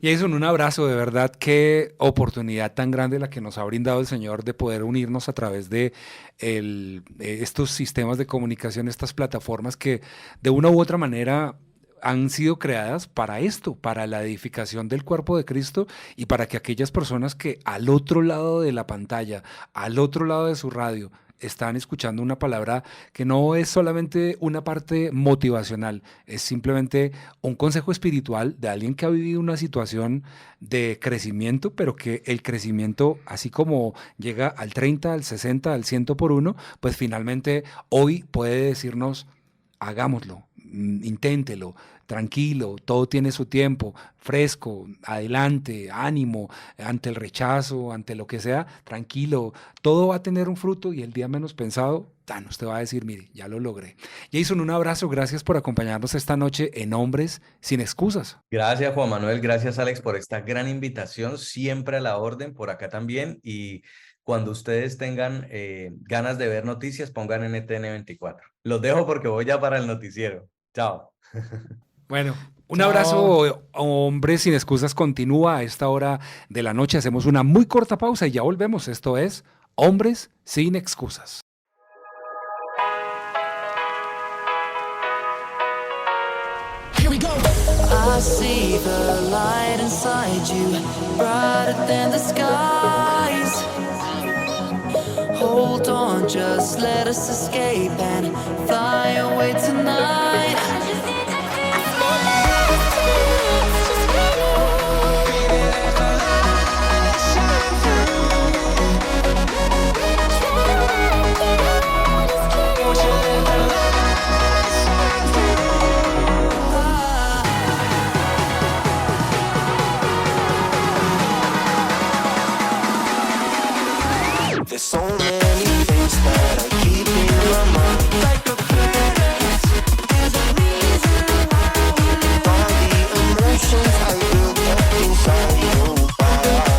Jason, un abrazo, de verdad, qué oportunidad tan grande la que nos ha brindado el Señor de poder unirnos a través de estos sistemas de comunicación, estas plataformas que de una u otra manera han sido creadas para esto, para la edificación del cuerpo de Cristo y para que aquellas personas que al otro lado de la pantalla, al otro lado de su radio, están escuchando una palabra que no es solamente una parte motivacional, es simplemente un consejo espiritual de alguien que ha vivido una situación de crecimiento, pero que el crecimiento, así como llega al 30, al 60, al 100 por uno, pues finalmente hoy puede decirnos, hagámoslo, inténtelo, tranquilo, todo tiene su tiempo, fresco, adelante, ánimo, ante el rechazo, ante lo que sea, tranquilo, todo va a tener un fruto y el día menos pensado, tan usted va a decir, mire, ya lo logré. Jason, un abrazo, gracias por acompañarnos esta noche en Hombres sin Excusas. Gracias, Juan Manuel. Gracias, Alex, por esta gran invitación. Siempre a la orden por acá también. Y cuando ustedes tengan ganas de ver noticias, pongan NTN 24. Los dejo porque voy ya para el noticiero. Chao. Bueno, un Chao. abrazo, Hombres sin Excusas continúa a esta hora de la noche. Hacemos una muy corta pausa y ya volvemos. Esto es Hombres sin Excusas. I see the light inside you, brighter than the skies. Hold on, just let us escape and fly away tonight. There's so many things that I keep in my mind, like a credit. There's a reason why all the emotions I built up inside your body.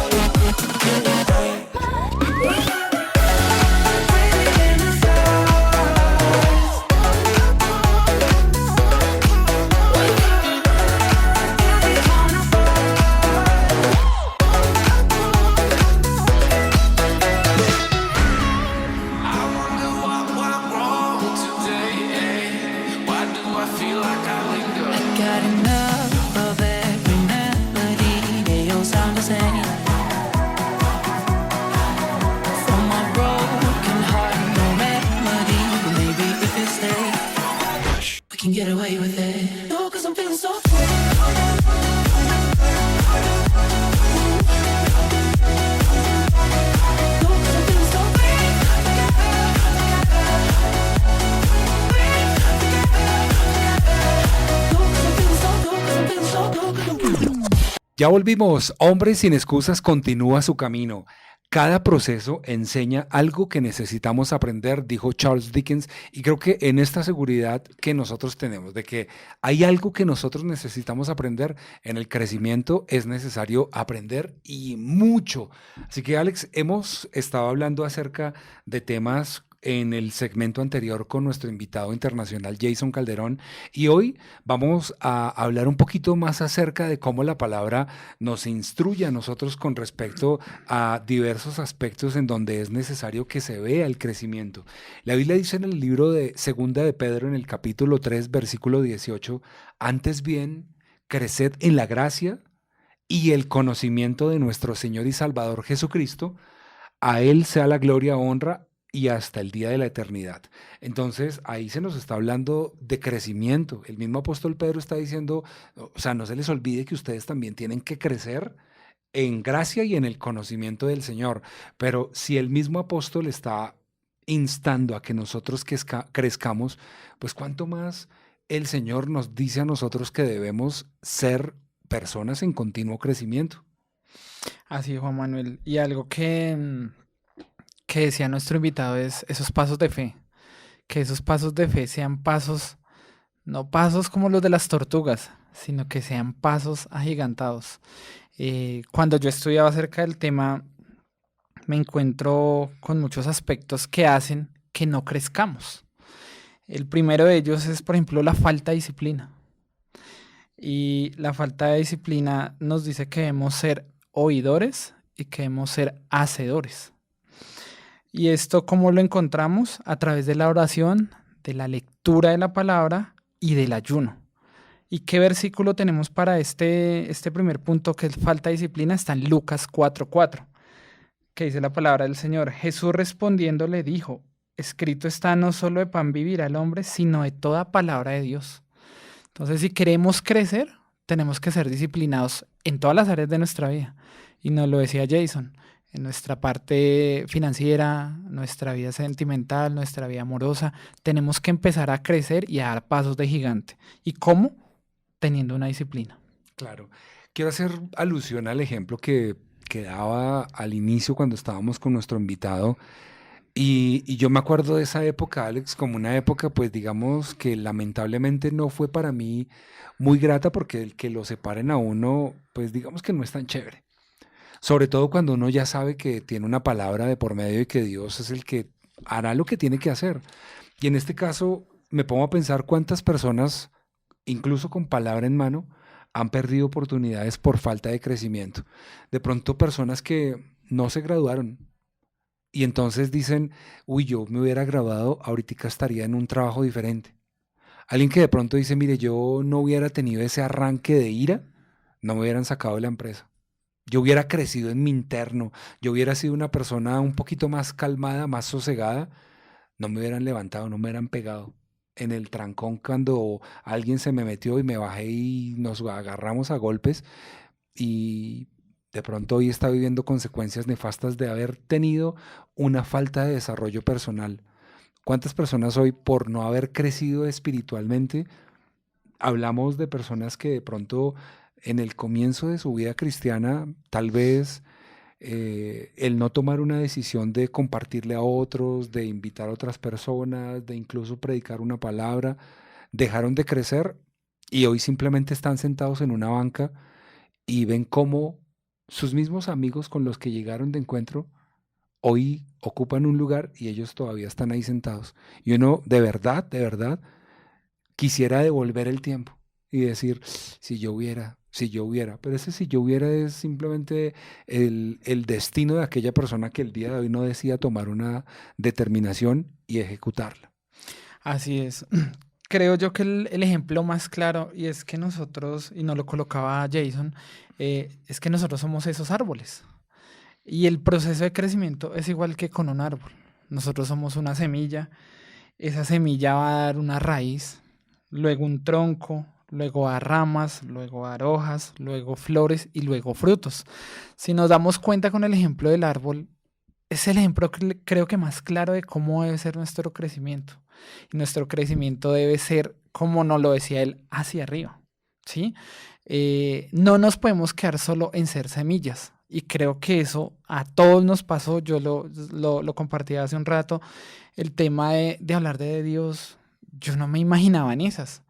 I got enough of every melody. They all sound the same. From my broken heart, no remedy. But maybe if you stay, we can get away with it. No, 'cause I'm feeling so free. No, 'cause I'm feeling so Ya volvimos. Hombres sin Excusas continúa su camino. Cada proceso enseña algo que necesitamos aprender, dijo Charles Dickens, y creo que en esta seguridad que nosotros tenemos, de que hay algo que nosotros necesitamos aprender en el crecimiento, es necesario aprender y mucho. Así que, Alex, hemos estado hablando acerca de temas en el segmento anterior con nuestro invitado internacional Jason Calderón, y hoy vamos a hablar un poquito más acerca de cómo la palabra nos instruye a nosotros con respecto a diversos aspectos en donde es necesario que se vea el crecimiento. La Biblia dice en el libro de Segunda de Pedro, en el capítulo 3, versículo 18, antes bien, creced en la gracia y el conocimiento de nuestro Señor y Salvador Jesucristo. A Él sea la gloria, honra y hasta el día de la eternidad. Entonces, ahí se nos está hablando de crecimiento. El mismo apóstol Pedro está diciendo, o sea, no se les olvide que ustedes también tienen que crecer en gracia y en el conocimiento del Señor. Pero si el mismo apóstol está instando a que nosotros crezcamos, pues cuánto más el Señor nos dice a nosotros que debemos ser personas en continuo crecimiento. Así, Juan Manuel. Y algo que decía nuestro invitado es esos pasos de fe. Que esos pasos de fe sean pasos, no pasos como los de las tortugas, sino que sean pasos agigantados. Cuando yo estudiaba acerca del tema, me encuentro con muchos aspectos que hacen que no crezcamos. El primero de ellos es, por ejemplo, la falta de disciplina. Y la falta de disciplina nos dice que debemos ser oidores y que debemos ser hacedores. ¿Y esto cómo lo encontramos? A través de la oración, de la lectura de la palabra y del ayuno. ¿Y qué versículo tenemos para este primer punto, que es falta de disciplina? Está en Lucas 4:4, que dice la palabra del Señor. Jesús respondiendo le dijo, escrito está, no solo de pan vivirá el hombre, sino de toda palabra de Dios. Entonces, si queremos crecer, tenemos que ser disciplinados en todas las áreas de nuestra vida. Y nos lo decía Jason, en nuestra parte financiera, nuestra vida sentimental, nuestra vida amorosa, tenemos que empezar a crecer y a dar pasos de gigante. ¿Y cómo? Teniendo una disciplina. Claro. Quiero hacer alusión al ejemplo que daba al inicio cuando estábamos con nuestro invitado. Y yo me acuerdo de esa época, Alex, como una época, pues digamos que lamentablemente no fue para mí muy grata, porque el que lo separen a uno, pues digamos que no es tan chévere. Sobre todo cuando uno ya sabe que tiene una palabra de por medio y que Dios es el que hará lo que tiene que hacer. Y en este caso me pongo a pensar cuántas personas, incluso con palabra en mano, han perdido oportunidades por falta de crecimiento. De pronto personas que no se graduaron y entonces dicen, uy, yo me hubiera graduado, ahorita estaría en un trabajo diferente. Alguien que de pronto dice, mire, yo no hubiera tenido ese arranque de ira, no me hubieran sacado de la empresa. Yo hubiera crecido en mi interno, yo hubiera sido una persona un poquito más calmada, más sosegada, no me hubieran levantado, no me hubieran pegado en el trancón cuando alguien se me metió y me bajé y nos agarramos a golpes, y de pronto hoy está viviendo consecuencias nefastas de haber tenido una falta de desarrollo personal. ¿Cuántas personas hoy, por no haber crecido espiritualmente, hablamos de personas que de pronto en el comienzo de su vida cristiana, tal vez el no tomar una decisión de compartirle a otros, de invitar a otras personas, de incluso predicar una palabra, dejaron de crecer y hoy simplemente están sentados en una banca y ven cómo sus mismos amigos con los que llegaron de encuentro hoy ocupan un lugar y ellos todavía están ahí sentados. Y uno de verdad, quisiera devolver el tiempo y decir, si yo hubiera, pero ese si yo hubiera es simplemente el destino de aquella persona que el día de hoy no decida tomar una determinación y ejecutarla. Así es. Creo yo que el ejemplo más claro, y es que nosotros, y nos lo colocaba Jason, es que nosotros somos esos árboles. Y el proceso de crecimiento es igual que con un árbol. Nosotros somos una semilla, esa semilla va a dar una raíz, luego un tronco, luego a ramas, luego a hojas, luego flores y luego frutos. Si nos damos cuenta con el ejemplo del árbol, es el ejemplo creo que más claro de cómo debe ser nuestro crecimiento. Y nuestro crecimiento debe ser, como nos lo decía él, hacia arriba, ¿sí? No nos podemos quedar solo en ser semillas. Y creo que eso a todos nos pasó. Yo lo compartí hace un rato. El tema de hablar de Dios, yo no me imaginaba en esas.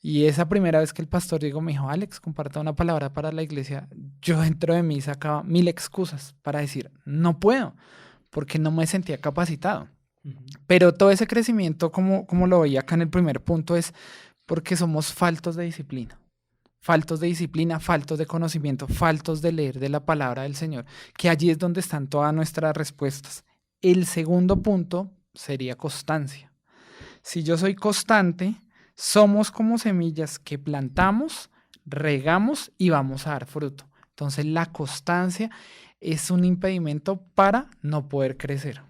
Y esa primera vez que el pastor Diego me dijo, Alex, comparta una palabra para la iglesia, yo dentro de mí sacaba 1000 excusas para decir, no puedo, porque no me sentía capacitado. Pero todo ese crecimiento, como lo veía acá en el primer punto, es porque somos faltos de disciplina. Faltos de disciplina, faltos de conocimiento, faltos de leer de la palabra del Señor, que allí es donde están todas nuestras respuestas. El segundo punto sería constancia. Si yo soy constante, somos como semillas que plantamos, regamos y vamos a dar fruto. Entonces la constancia es un impedimento para no poder crecer.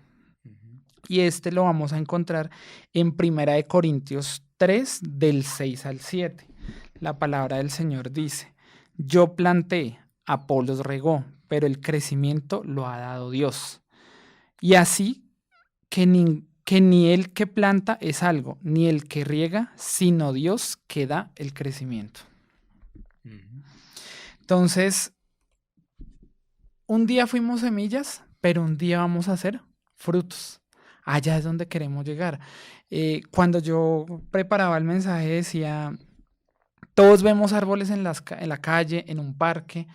Y este lo vamos a encontrar en 1 Corintios 3, del 6 al 7. La palabra del Señor dice: yo planté, Apolos regó, pero el crecimiento lo ha dado Dios. Y así que ni el que planta es algo, ni el que riega, sino Dios que da el crecimiento. Entonces, un día fuimos semillas, pero un día vamos a hacer frutos. Allá es donde queremos llegar. Cuando yo preparaba el mensaje decía, todos vemos árboles en la calle, en un parque,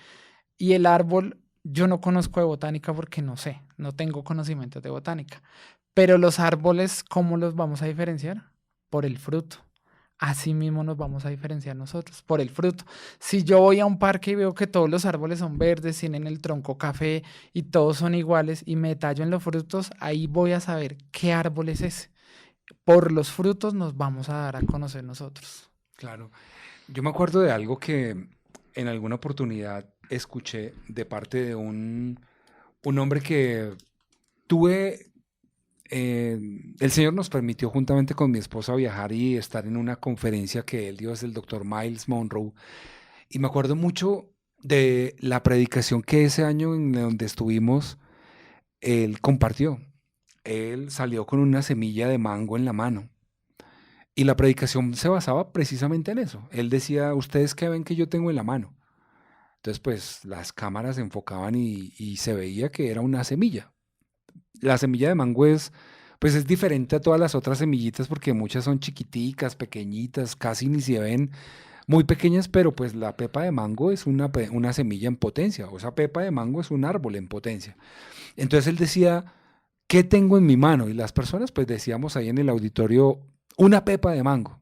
y el árbol, yo no conozco de botánica porque no sé, no tengo conocimientos de botánica. Pero los árboles, ¿cómo los vamos a diferenciar? Por el fruto. Así mismo nos vamos a diferenciar nosotros, por el fruto. Si yo voy a un parque y veo que todos los árboles son verdes, tienen el tronco café y todos son iguales y me detallo en los frutos, ahí voy a saber qué árbol es ese. Por los frutos nos vamos a dar a conocer nosotros. Claro. Yo me acuerdo de algo que en alguna oportunidad escuché de parte de un hombre que tuve. El Señor nos permitió juntamente con mi esposa viajar y estar en una conferencia que él dio, es el doctor Miles Monroe. Y me acuerdo mucho de la predicación que ese año en donde estuvimos, él compartió. Él salió con una semilla de mango en la mano. Y la predicación se basaba precisamente en eso. Él decía, ¿ustedes qué ven que yo tengo en la mano? Entonces, pues, las cámaras se enfocaban y se veía que era una semilla. La semilla de mango es diferente a todas las otras semillitas porque muchas son chiquiticas, pequeñitas, casi ni se ven, muy pequeñas, pero pues la pepa de mango es una semilla en potencia, o esa pepa de mango es un árbol en potencia. Entonces él decía, ¿qué tengo en mi mano? Y las personas pues decíamos ahí en el auditorio, una pepa de mango,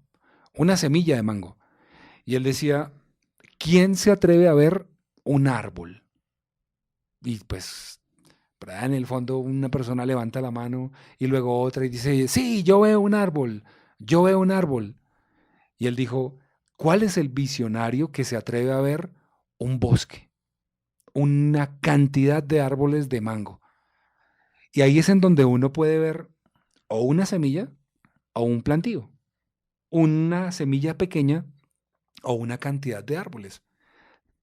una semilla de mango. Y él decía, ¿quién se atreve a ver un árbol? Y pues en el fondo una persona levanta la mano y luego otra y dice, sí, yo veo un árbol, yo veo un árbol. Y él dijo, ¿cuál es el visionario que se atreve a ver un bosque? Una cantidad de árboles de mango. Y ahí es en donde uno puede ver o una semilla o un plantío, una semilla pequeña o una cantidad de árboles.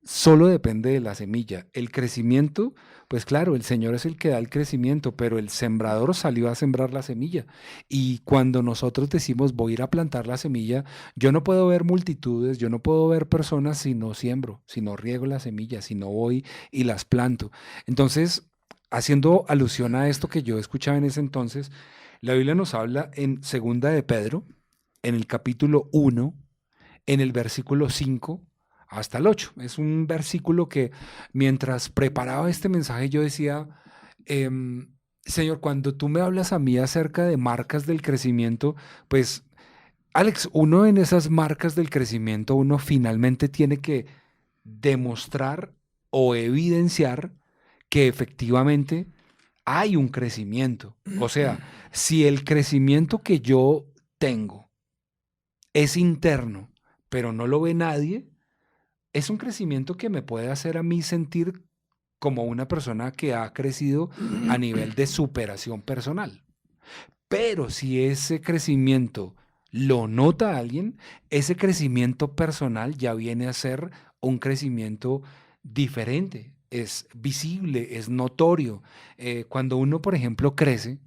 Solo depende de la semilla. El crecimiento, pues claro, el Señor es el que da el crecimiento, pero el sembrador salió a sembrar la semilla. Y cuando nosotros decimos voy a ir a plantar la semilla, yo no puedo ver multitudes, yo no puedo ver personas si no siembro, si no riego la semilla, si no voy y las planto. Entonces, haciendo alusión a esto que yo escuchaba en ese entonces, la Biblia nos habla en 2 de Pedro, en el capítulo 1, en el versículo 5 hasta el 8. Es un versículo que mientras preparaba este mensaje yo decía, Señor, cuando tú me hablas a mí acerca de marcas del crecimiento, pues Alex, uno en esas marcas del crecimiento, uno finalmente tiene que demostrar o evidenciar que efectivamente hay un crecimiento. O sea, si el crecimiento que yo tengo es interno, pero no lo ve nadie, es un crecimiento que me puede hacer a mí sentir como una persona que ha crecido a nivel de superación personal. Pero si ese crecimiento lo nota alguien, ese crecimiento personal ya viene a ser un crecimiento diferente, es visible, es notorio. Cuando uno, por ejemplo, crece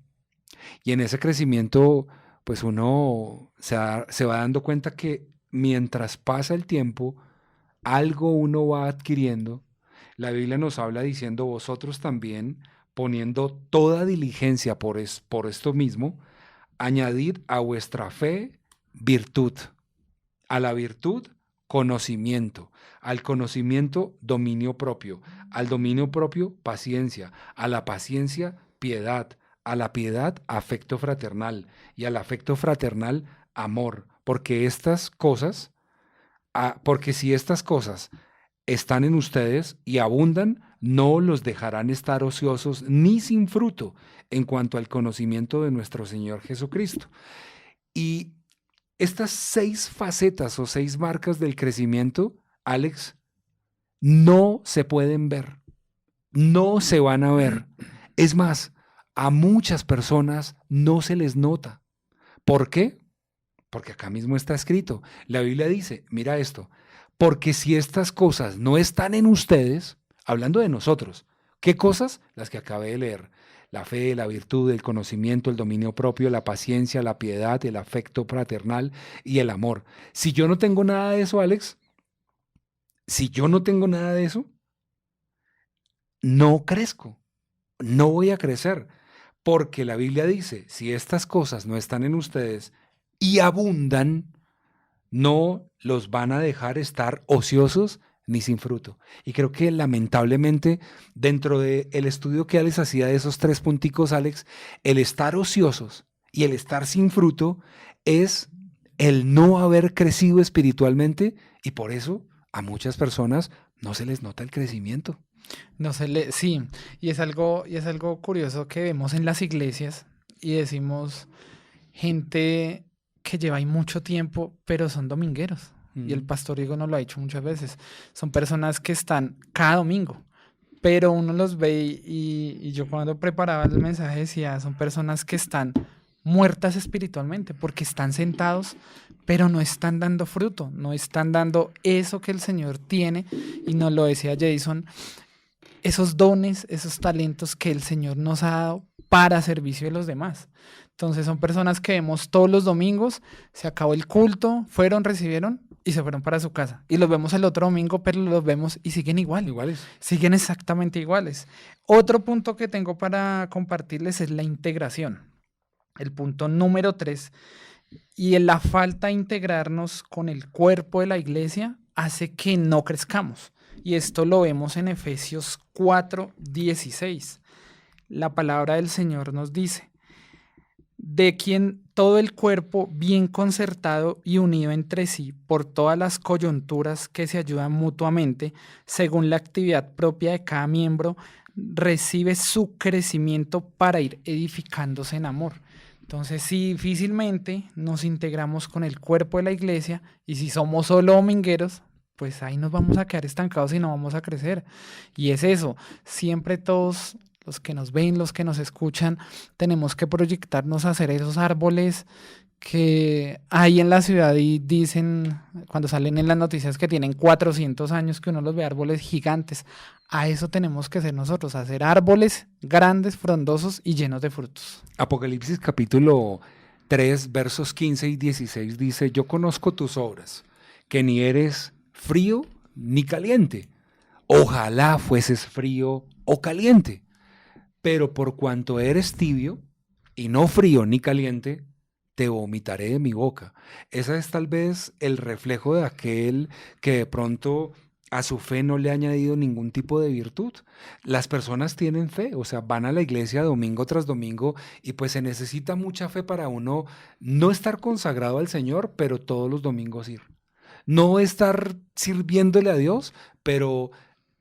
y en ese crecimiento, pues uno se va dando cuenta que mientras pasa el tiempo, algo uno va adquiriendo. La Biblia nos habla diciendo, vosotros también, poniendo toda diligencia por esto mismo, añadid a vuestra fe virtud, a la virtud conocimiento, al conocimiento dominio propio, al dominio propio paciencia, a la paciencia piedad, a la piedad, afecto fraternal, y al afecto fraternal, amor, porque si estas cosas están en ustedes y abundan, no los dejarán estar ociosos ni sin fruto en cuanto al conocimiento de nuestro Señor Jesucristo. Y estas 6 facetas o 6 marcas del crecimiento, Alex, no se pueden ver, no se van a ver. Es más, a muchas personas no se les nota. ¿Por qué? Porque acá mismo está escrito. La Biblia dice, mira esto, porque si estas cosas no están en ustedes, hablando de nosotros, ¿qué cosas? Las que acabé de leer. La fe, la virtud, el conocimiento, el dominio propio, la paciencia, la piedad, el afecto fraternal y el amor. Si yo no tengo nada de eso, Alex, si yo no tengo nada de eso, no crezco, no voy a crecer. Porque la Biblia dice, si estas cosas no están en ustedes y abundan, no los van a dejar estar ociosos ni sin fruto. Y creo que lamentablemente dentro del estudio que Alex hacía de esos 3 punticos, Alex, el estar ociosos y el estar sin fruto es el no haber crecido espiritualmente, y por eso a muchas personas no se les nota el crecimiento. Sí, y es algo curioso que vemos en las iglesias y decimos gente que lleva ahí mucho tiempo, pero son domingueros. Y el pastor Diego nos lo ha dicho muchas veces. Son personas que están cada domingo, pero uno los ve y yo cuando preparaba el mensaje decía, son personas que están muertas espiritualmente porque están sentados, pero no están dando fruto, no están dando eso que el Señor tiene, y nos lo decía Jason, esos dones, esos talentos que el Señor nos ha dado para servicio de los demás. Entonces son personas que vemos todos los domingos, se acabó el culto, fueron, recibieron y se fueron para su casa. Y los vemos el otro domingo, pero los vemos y siguen Iguales. siguen exactamente iguales. Otro punto que tengo para compartirles es la integración. El punto número 3, y en la falta de integrarnos con el cuerpo de la iglesia hace que no crezcamos. Y esto lo vemos en Efesios 4:16. La palabra del Señor nos dice, de quien todo el cuerpo bien concertado y unido entre sí por todas las coyunturas que se ayudan mutuamente, según la actividad propia de cada miembro, recibe su crecimiento para ir edificándose en amor. Entonces, si difícilmente nos integramos con el cuerpo de la iglesia y si somos solo domingueros, pues ahí nos vamos a quedar estancados y no vamos a crecer. Y es eso, siempre todos los que nos ven, los que nos escuchan, tenemos que proyectarnos a hacer esos árboles que hay en la ciudad y dicen, cuando salen en las noticias que tienen 400 años, que uno los ve árboles gigantes. A eso tenemos que ser nosotros, hacer árboles grandes, frondosos y llenos de frutos. Apocalipsis capítulo 3, versos 15 y 16 dice, yo conozco tus obras, que ni eres frío ni caliente. Ojalá fueses frío o caliente. Pero por cuanto eres tibio y no frío ni caliente, te vomitaré de mi boca. Esa es tal vez el reflejo de aquel que de pronto a su fe no le ha añadido ningún tipo de virtud. Las personas tienen fe, o sea, van a la iglesia domingo tras domingo y pues se necesita mucha fe para uno no estar consagrado al Señor, pero todos los domingos ir. No estar sirviéndole a Dios, pero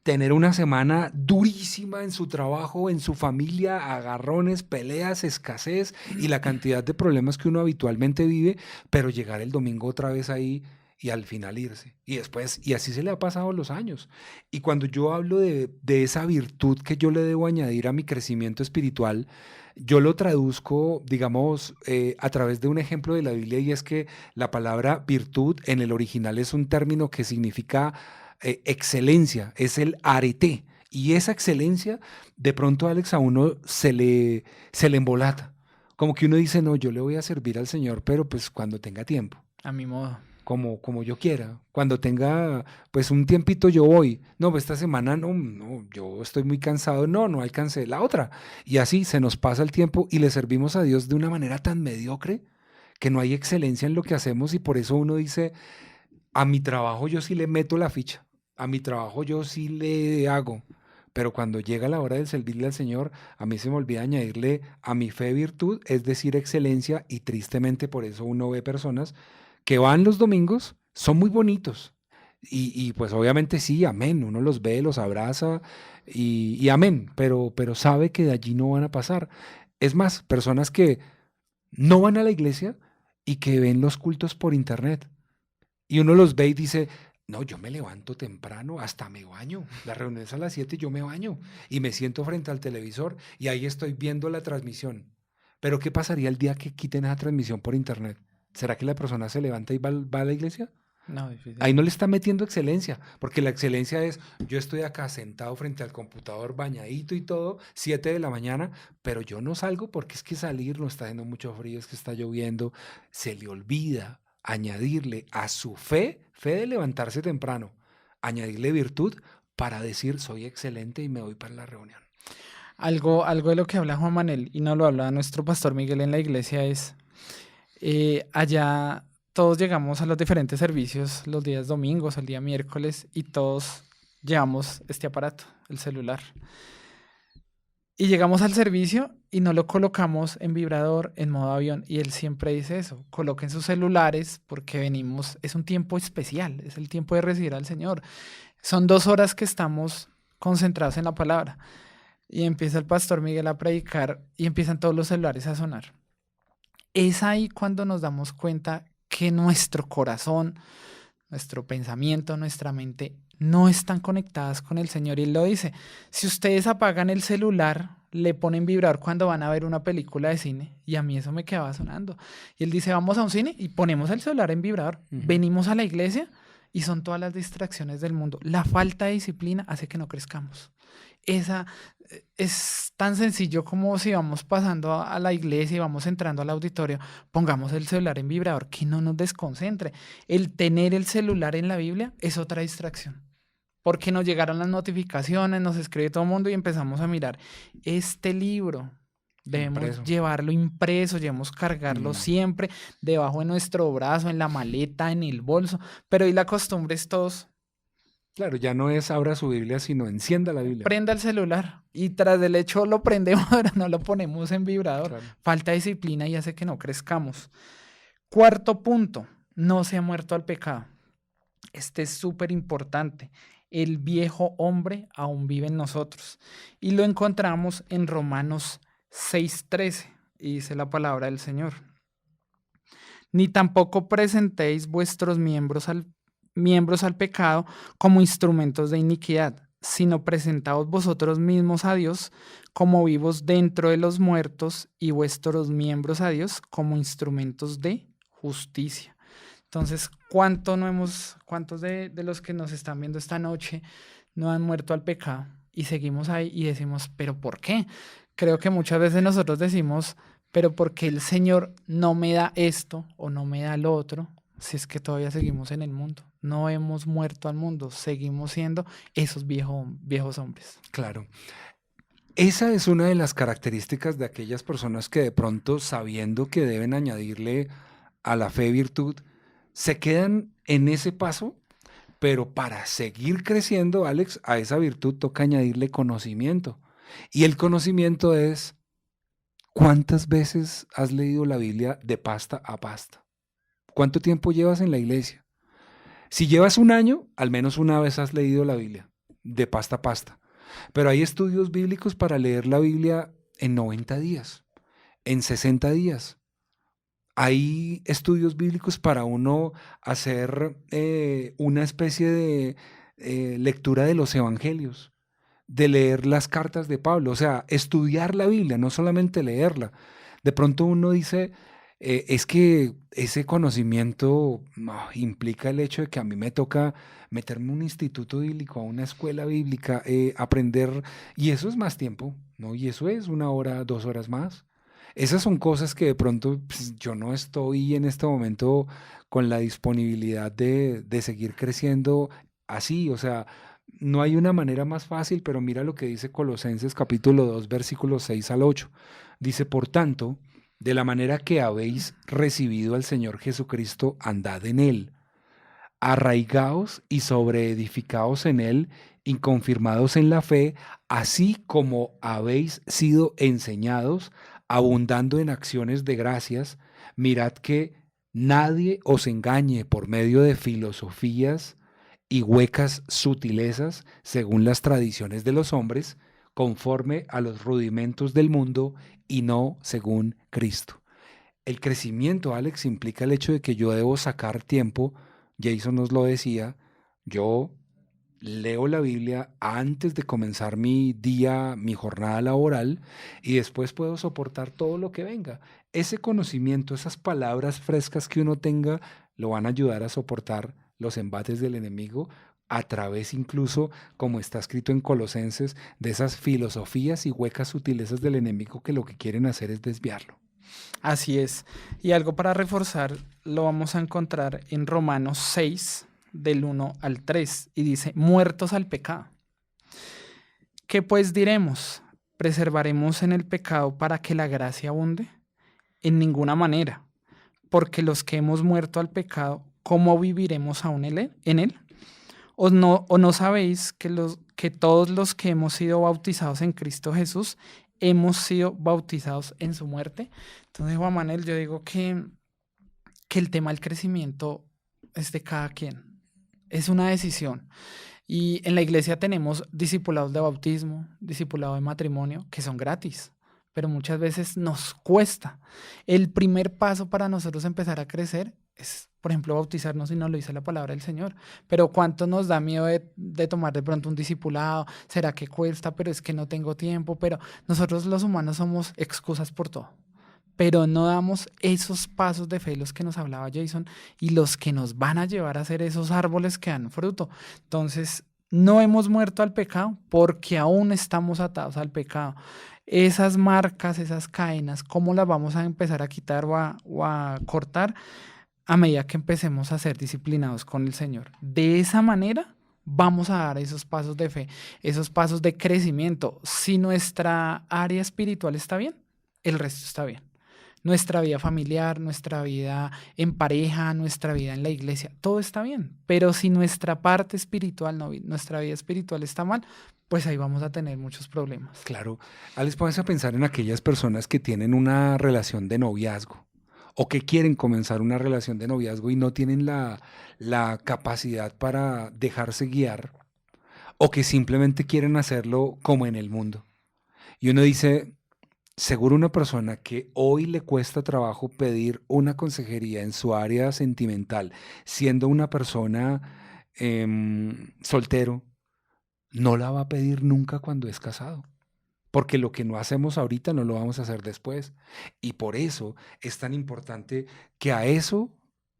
tener una semana durísima en su trabajo, en su familia, agarrones, peleas, escasez y la cantidad de problemas que uno habitualmente vive, pero llegar el domingo otra vez ahí y al final irse. Y después, y así se le ha pasado los años. Y cuando yo hablo de esa virtud que yo le debo añadir a mi crecimiento espiritual, yo lo traduzco, digamos, a través de un ejemplo de la Biblia, y es que la palabra virtud en el original es un término que significa excelencia, es el arete. Y esa excelencia, de pronto, Alex, a uno se le embolata. Como que uno dice, no, yo le voy a servir al Señor, pero pues cuando tenga tiempo. A mi modo. Como yo quiera. Cuando tenga pues un tiempito yo voy. No, pues esta semana no, yo estoy muy cansado. No alcancé la otra. Y así se nos pasa el tiempo y le servimos a Dios de una manera tan mediocre que no hay excelencia en lo que hacemos, y por eso uno dice, a mi trabajo yo sí le meto la ficha. A mi trabajo yo sí le hago. pero cuando llega la hora de servirle al Señor, a mí se me olvida añadirle a mi fe virtud, es decir, excelencia, y tristemente por eso uno ve personas que van los domingos, son muy bonitos. Y pues obviamente sí, amén, uno los ve, los abraza y amén, pero sabe que de allí no van a pasar. Es más, personas que no van a la iglesia y que ven los cultos por internet. Y uno los ve y dice, no, yo me levanto temprano, hasta me baño. La reunión es a las 7 y yo me baño. Y me siento frente al televisor y ahí estoy viendo la transmisión. Pero ¿qué pasaría el día que quiten esa transmisión por internet? ¿Será que la persona se levanta y va a la iglesia? No, difícil. Ahí no le está metiendo excelencia, porque la excelencia es, yo estoy acá sentado frente al computador, bañadito y todo, 7 de la mañana, pero yo no salgo porque es que salir no está haciendo mucho frío, es que está lloviendo. Se le olvida añadirle a su fe de levantarse temprano, añadirle virtud para decir, soy excelente y me voy para la reunión. Algo de lo que habla Juan Manuel, y no lo habla nuestro pastor Miguel en la iglesia, es allá todos llegamos a los diferentes servicios los días domingos, el día miércoles, y todos llevamos este aparato, el celular. Y llegamos al servicio y no lo colocamos en vibrador, en modo avión, y él siempre dice eso, coloquen sus celulares porque venimos, es un tiempo especial, es el tiempo de recibir al Señor. Son 2 horas que estamos concentrados en la palabra. Y empieza el pastor Miguel a predicar y empiezan todos los celulares a sonar. Es ahí cuando nos damos cuenta que nuestro corazón, nuestro pensamiento, nuestra mente no están conectadas con el Señor. Y Él lo dice, si ustedes apagan el celular, le ponen vibrar cuando van a ver una película de cine, y a mí eso me quedaba sonando. Y Él dice, vamos a un cine y ponemos el celular en vibrador, venimos a la iglesia y son todas las distracciones del mundo. La falta de disciplina hace que no crezcamos. Esa es tan sencillo como si vamos pasando a la iglesia y vamos entrando al auditorio, pongamos el celular en vibrador, que no nos desconcentre. El tener el celular en la Biblia es otra distracción, porque nos llegaron las notificaciones, nos escribe todo el mundo y empezamos a mirar este libro. Debemos Impreso. llevarlo impreso, debemos cargarlo siempre debajo de nuestro brazo, en la maleta, en el bolso, pero hoy la costumbre es todos. Claro, ya no es abra su Biblia, sino encienda la Biblia. Prenda el celular y tras del hecho lo prendemos, pero no lo ponemos en vibrador. Claro. Falta disciplina y hace que no crezcamos. 4º punto, no se ha muerto al pecado. Este es súper importante. El viejo hombre aún vive en nosotros. Y lo encontramos en Romanos 6:13. Y dice la palabra del Señor. Ni tampoco presentéis vuestros miembros al pecado como instrumentos de iniquidad, sino presentaos vosotros mismos a Dios como vivos dentro de los muertos y vuestros miembros a Dios como instrumentos de justicia. Entonces, ¿cuántos de los que nos están viendo esta noche no han muerto al pecado? Y seguimos ahí y decimos, ¿pero por qué? Creo que muchas veces nosotros decimos, ¿pero por qué el Señor no me da esto o no me da lo otro? Si es que todavía seguimos en el mundo. No hemos muerto al mundo, seguimos siendo esos viejos hombres. Claro. Esa es una de las características de aquellas personas que de pronto, sabiendo que deben añadirle a la fe virtud, se quedan en ese paso, pero para seguir creciendo, Alex, a esa virtud toca añadirle conocimiento. Y el conocimiento es, ¿cuántas veces has leído la Biblia de pasta a pasta? ¿Cuánto tiempo llevas en la iglesia? Si llevas 1 año, al menos una vez has leído la Biblia, de pasta a pasta. Pero hay estudios bíblicos para leer la Biblia en 90 días, en 60 días. Hay estudios bíblicos para uno hacer una especie de lectura de los evangelios, de leer las cartas de Pablo, o sea, estudiar la Biblia, no solamente leerla. De pronto uno dice, es que ese conocimiento implica el hecho de que a mí me toca meterme a un instituto bíblico, a una escuela bíblica, aprender, y eso es más tiempo, ¿no? Y eso es 1 hora, 2 horas más. Esas son cosas que de pronto pues, yo no estoy en este momento con la disponibilidad de seguir creciendo así, o sea, no hay una manera más fácil, pero mira lo que dice Colosenses capítulo 2, versículos 6 al 8. Dice, por tanto, de la manera que habéis recibido al Señor Jesucristo, andad en Él, arraigaos y sobreedificaos en él, inconfirmados en la fe, así como habéis sido enseñados, abundando en acciones de gracias. Mirad que nadie os engañe por medio de filosofías y huecas sutilezas, según las tradiciones de los hombres, conforme a los rudimentos del mundo y no según Cristo. El crecimiento, Alex, implica el hecho de que yo debo sacar tiempo. Jason nos lo decía, yo leo la Biblia antes de comenzar mi día, mi jornada laboral, y después puedo soportar todo lo que venga. Ese conocimiento, esas palabras frescas que uno tenga, lo van a ayudar a soportar los embates del enemigo a través incluso, como está escrito en Colosenses, de esas filosofías y huecas sutilezas del enemigo que lo que quieren hacer es desviarlo. Así es. Y algo para reforzar lo vamos a encontrar en Romanos 6, del 1 al 3, y dice, muertos al pecado. ¿Qué pues diremos? ¿Preservaremos en el pecado para que la gracia abunde? En ninguna manera, porque los que hemos muerto al pecado, ¿cómo viviremos aún en él? ¿O no sabéis que todos los que hemos sido bautizados en Cristo Jesús hemos sido bautizados en su muerte? Entonces, Juan Manuel, yo digo que el tema del crecimiento es de cada quien. Es una decisión. Y en la iglesia tenemos discipulados de bautismo, discipulados de matrimonio, que son gratis, pero muchas veces nos cuesta. El primer paso para nosotros empezar a crecer es, por ejemplo, bautizarnos, y nos lo dice la palabra del Señor. Pero ¿cuánto nos da miedo de tomar de pronto un discipulado? ¿Será que cuesta? Pero es que no tengo tiempo. Pero nosotros los humanos somos excusas por todo. Pero no damos esos pasos de fe, los que nos hablaba Jason, y los que nos van a llevar a ser esos árboles que dan fruto. Entonces, no hemos muerto al pecado porque aún estamos atados al pecado. Esas marcas, esas cadenas, ¿cómo las vamos a empezar a quitar o a cortar? A medida que empecemos a ser disciplinados con el Señor. De esa manera vamos a dar esos pasos de fe, esos pasos de crecimiento. Si nuestra área espiritual está bien, el resto está bien. Nuestra vida familiar, nuestra vida en pareja, nuestra vida en la iglesia, todo está bien. Pero si nuestra parte espiritual, nuestra vida espiritual está mal, pues ahí vamos a tener muchos problemas. Claro. Alex, pónganse a pensar en aquellas personas que tienen una relación de noviazgo o que quieren comenzar una relación de noviazgo y no tienen la capacidad para dejarse guiar, o que simplemente quieren hacerlo como en el mundo. Y uno dice, seguro una persona que hoy le cuesta trabajo pedir una consejería en su área sentimental, siendo una persona soltero, no la va a pedir nunca cuando es casado. Porque lo que no hacemos ahorita no lo vamos a hacer después. Y por eso es tan importante que a eso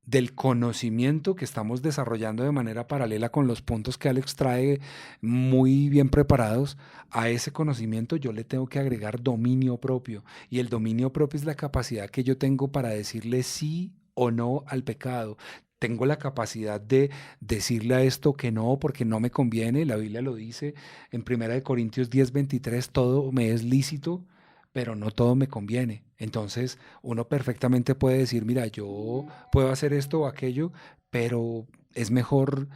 del conocimiento que estamos desarrollando de manera paralela con los puntos que Alex trae muy bien preparados, a ese conocimiento yo le tengo que agregar dominio propio. Y el dominio propio es la capacidad que yo tengo para decirle sí o no al pecado. Tengo la capacidad de decirle a esto que no, porque no me conviene. La Biblia lo dice en 1 Corintios 10:23, todo me es lícito, pero no todo me conviene. Entonces, uno perfectamente puede decir, mira, yo puedo hacer esto o aquello, pero es mejor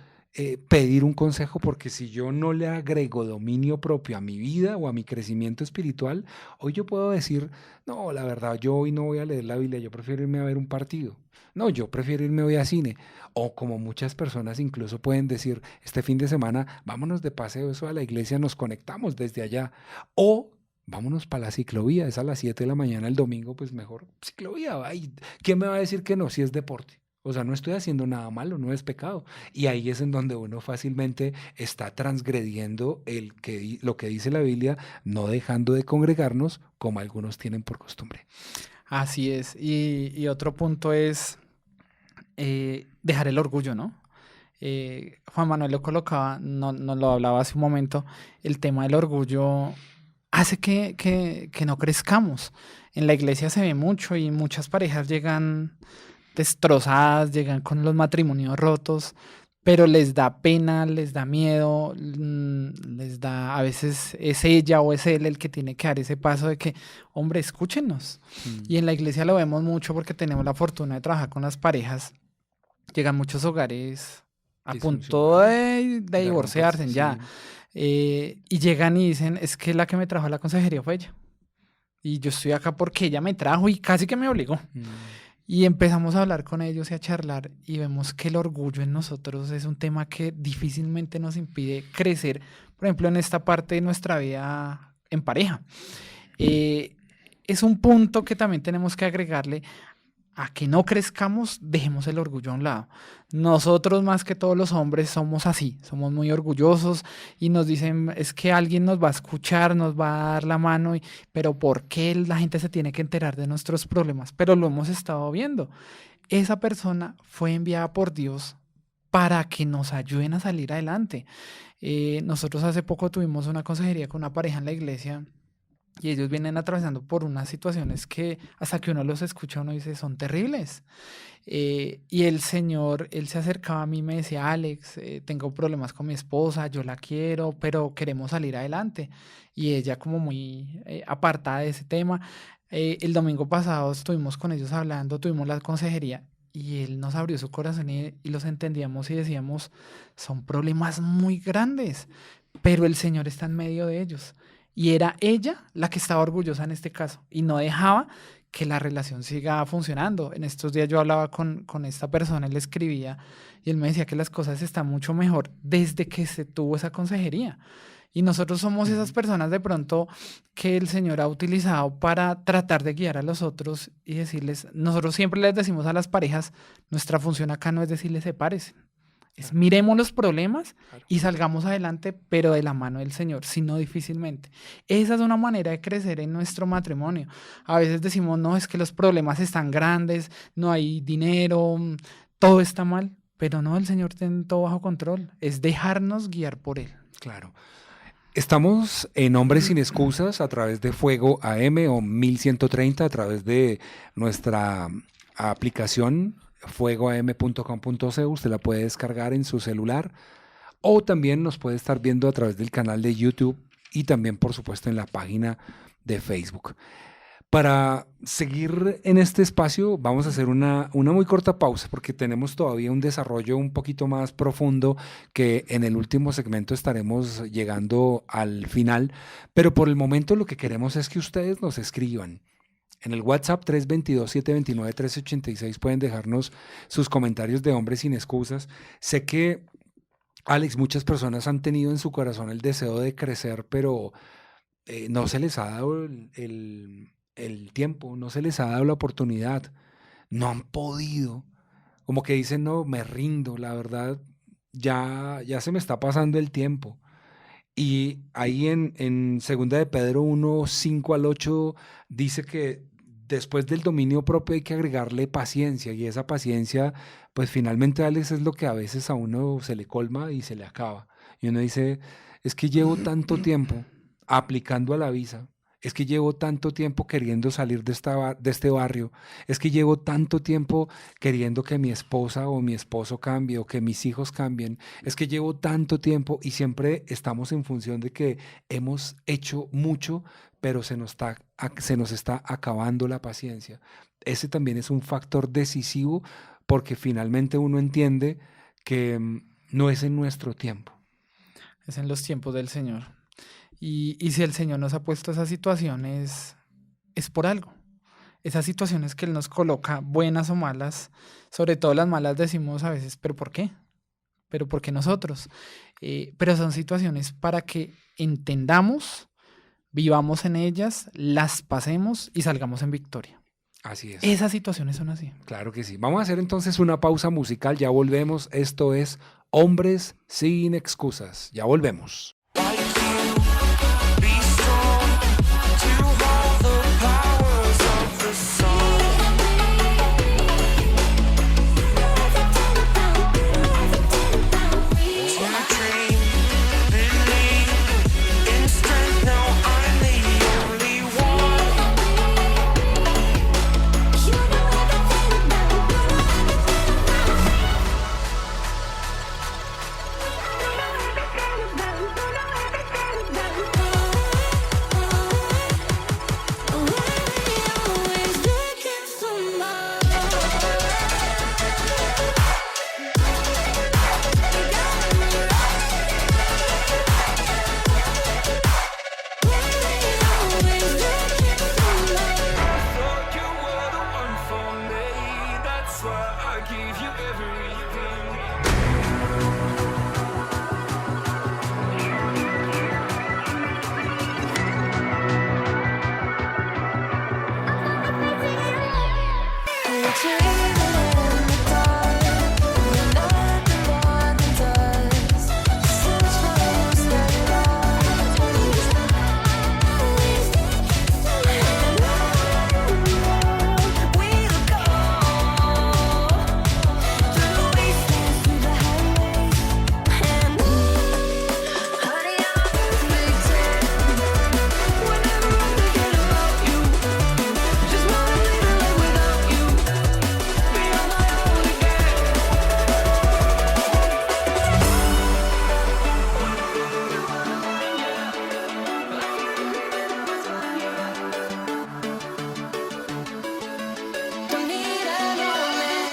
pedir un consejo, porque si yo no le agrego dominio propio a mi vida o a mi crecimiento espiritual, hoy yo puedo decir, no, la verdad, yo hoy no voy a leer la Biblia, yo prefiero irme a ver un partido. No, yo prefiero irme hoy a cine. O como muchas personas incluso pueden decir, este fin de semana, vámonos de paseo, eso a la iglesia, nos conectamos desde allá. O vámonos para la ciclovía, es a las 7 de la mañana el domingo, pues mejor ciclovía. Ay, ¿quién me va a decir que no si es deporte? O sea, no estoy haciendo nada malo, no es pecado. Y ahí es en donde uno fácilmente está transgrediendo lo que dice la Biblia, no dejando de congregarnos como algunos tienen por costumbre. Así es. Y otro punto es dejar el orgullo, ¿no? Juan Manuel lo colocaba, nos lo hablaba hace un momento, el tema del orgullo hace que no crezcamos. En la iglesia se ve mucho y muchas parejas llegan destrozadas, llegan con los matrimonios rotos, pero les da pena, les da miedo, a veces es ella o es él el que tiene que dar ese paso de que, hombre, escúchenos. Y en la iglesia lo vemos mucho porque tenemos la fortuna de trabajar con las parejas. Llegan muchos hogares a Disfunción. punto de divorciarse romperse, ya. Y llegan y dicen, es que la que me trajo a la consejería fue ella. Y yo estoy acá porque ella me trajo y casi que me obligó. Mm. Y empezamos a hablar con ellos y a charlar y vemos que el orgullo en nosotros es un tema que difícilmente nos impide crecer, por ejemplo, en esta parte de nuestra vida en pareja. Es un punto que también tenemos que agregarle a que no crezcamos, dejemos el orgullo a un lado. Nosotros más que todos los hombres somos así, somos muy orgullosos y nos dicen, es que alguien nos va a escuchar, nos va a dar la mano, pero ¿por qué la gente se tiene que enterar de nuestros problemas? Pero lo hemos estado viendo. Esa persona fue enviada por Dios para que nos ayuden a salir adelante. Nosotros hace poco tuvimos una consejería con una pareja en la iglesia y ellos vienen atravesando por unas situaciones que hasta que uno los escucha uno dice son terribles. Y el Señor, él se acercaba a mí y me decía, Alex, tengo problemas con mi esposa, yo la quiero, pero queremos salir adelante. Y ella como muy apartada de ese tema. El domingo pasado estuvimos con ellos hablando, tuvimos la consejería y él nos abrió su corazón y los entendíamos y decíamos, son problemas muy grandes, pero el Señor está en medio de ellos. Y era ella la que estaba orgullosa en este caso y no dejaba que la relación siga funcionando. En estos días yo hablaba con esta persona, él le escribía y él me decía que las cosas están mucho mejor desde que se tuvo esa consejería. Y nosotros somos esas personas de pronto que el Señor ha utilizado para tratar de guiar a los otros y decirles, nosotros siempre les decimos a las parejas, nuestra función acá no es decirles sepárense. Es miremos los problemas y salgamos adelante, pero de la mano del Señor, sino difícilmente. Esa es una manera de crecer en nuestro matrimonio. A veces decimos, no, es que los problemas están grandes, no hay dinero, todo está mal, pero no, el Señor tiene todo bajo control. Es dejarnos guiar por Él. Claro. Estamos en Hombres Sin Excusas a través de Fuego AM o 1130, a través de nuestra aplicación fuegoam.com.co. Usted la puede descargar en su celular o también nos puede estar viendo a través del canal de YouTube y también, por supuesto, en la página de Facebook. Para seguir en este espacio vamos a hacer una muy corta pausa porque tenemos todavía un desarrollo un poquito más profundo que en el último segmento estaremos llegando al final, pero por el momento lo que queremos es que ustedes nos escriban. En el WhatsApp 322-729-1386 pueden dejarnos sus comentarios de Hombres Sin Excusas. Sé que, Alex, muchas personas han tenido en su corazón el deseo de crecer, pero no se les ha dado el tiempo, no se les ha dado la oportunidad, no han podido. Como que dicen, no, me rindo, la verdad, ya se me está pasando el tiempo. Y ahí en 2 de Pedro 1, 5 al 8 dice que después del dominio propio hay que agregarle paciencia y esa paciencia, pues finalmente, Alex, es lo que a veces a uno se le colma y se le acaba. Y uno dice, es que llevo tanto tiempo aplicando a la visa, es que llevo tanto tiempo queriendo salir de este barrio, es que llevo tanto tiempo queriendo que mi esposa o mi esposo cambie o que mis hijos cambien, es que llevo tanto tiempo y siempre estamos en función de que hemos hecho mucho, pero se nos está acabando la paciencia. Ese también es un factor decisivo porque finalmente uno entiende que no es en nuestro tiempo. Es en los tiempos del Señor. Y si el Señor nos ha puesto esas situaciones, es por algo. Esas situaciones que Él nos coloca, buenas o malas, sobre todo las malas decimos a veces, ¿pero por qué? ¿Pero por qué nosotros? Pero son situaciones para que entendamos, vivamos en ellas, las pasemos y salgamos en victoria. Así es. Esas situaciones son así. Claro que sí. Vamos a hacer entonces una pausa musical, ya volvemos. Esto es Hombres Sin Excusas. Ya volvemos. Be strong to hold the powers of the soul. To dream, believe in strength. Now I'm the only one. You know everything about me. You know everything about me. But you're even in the dark, and you're nothing more than dust. Search for who's the lost. And on we'll go, through the wastelands, through the highways. And honey, I'm a victim. Whenever I forget about you, just wanna live a life without you. Be on my own again. Don't need another man.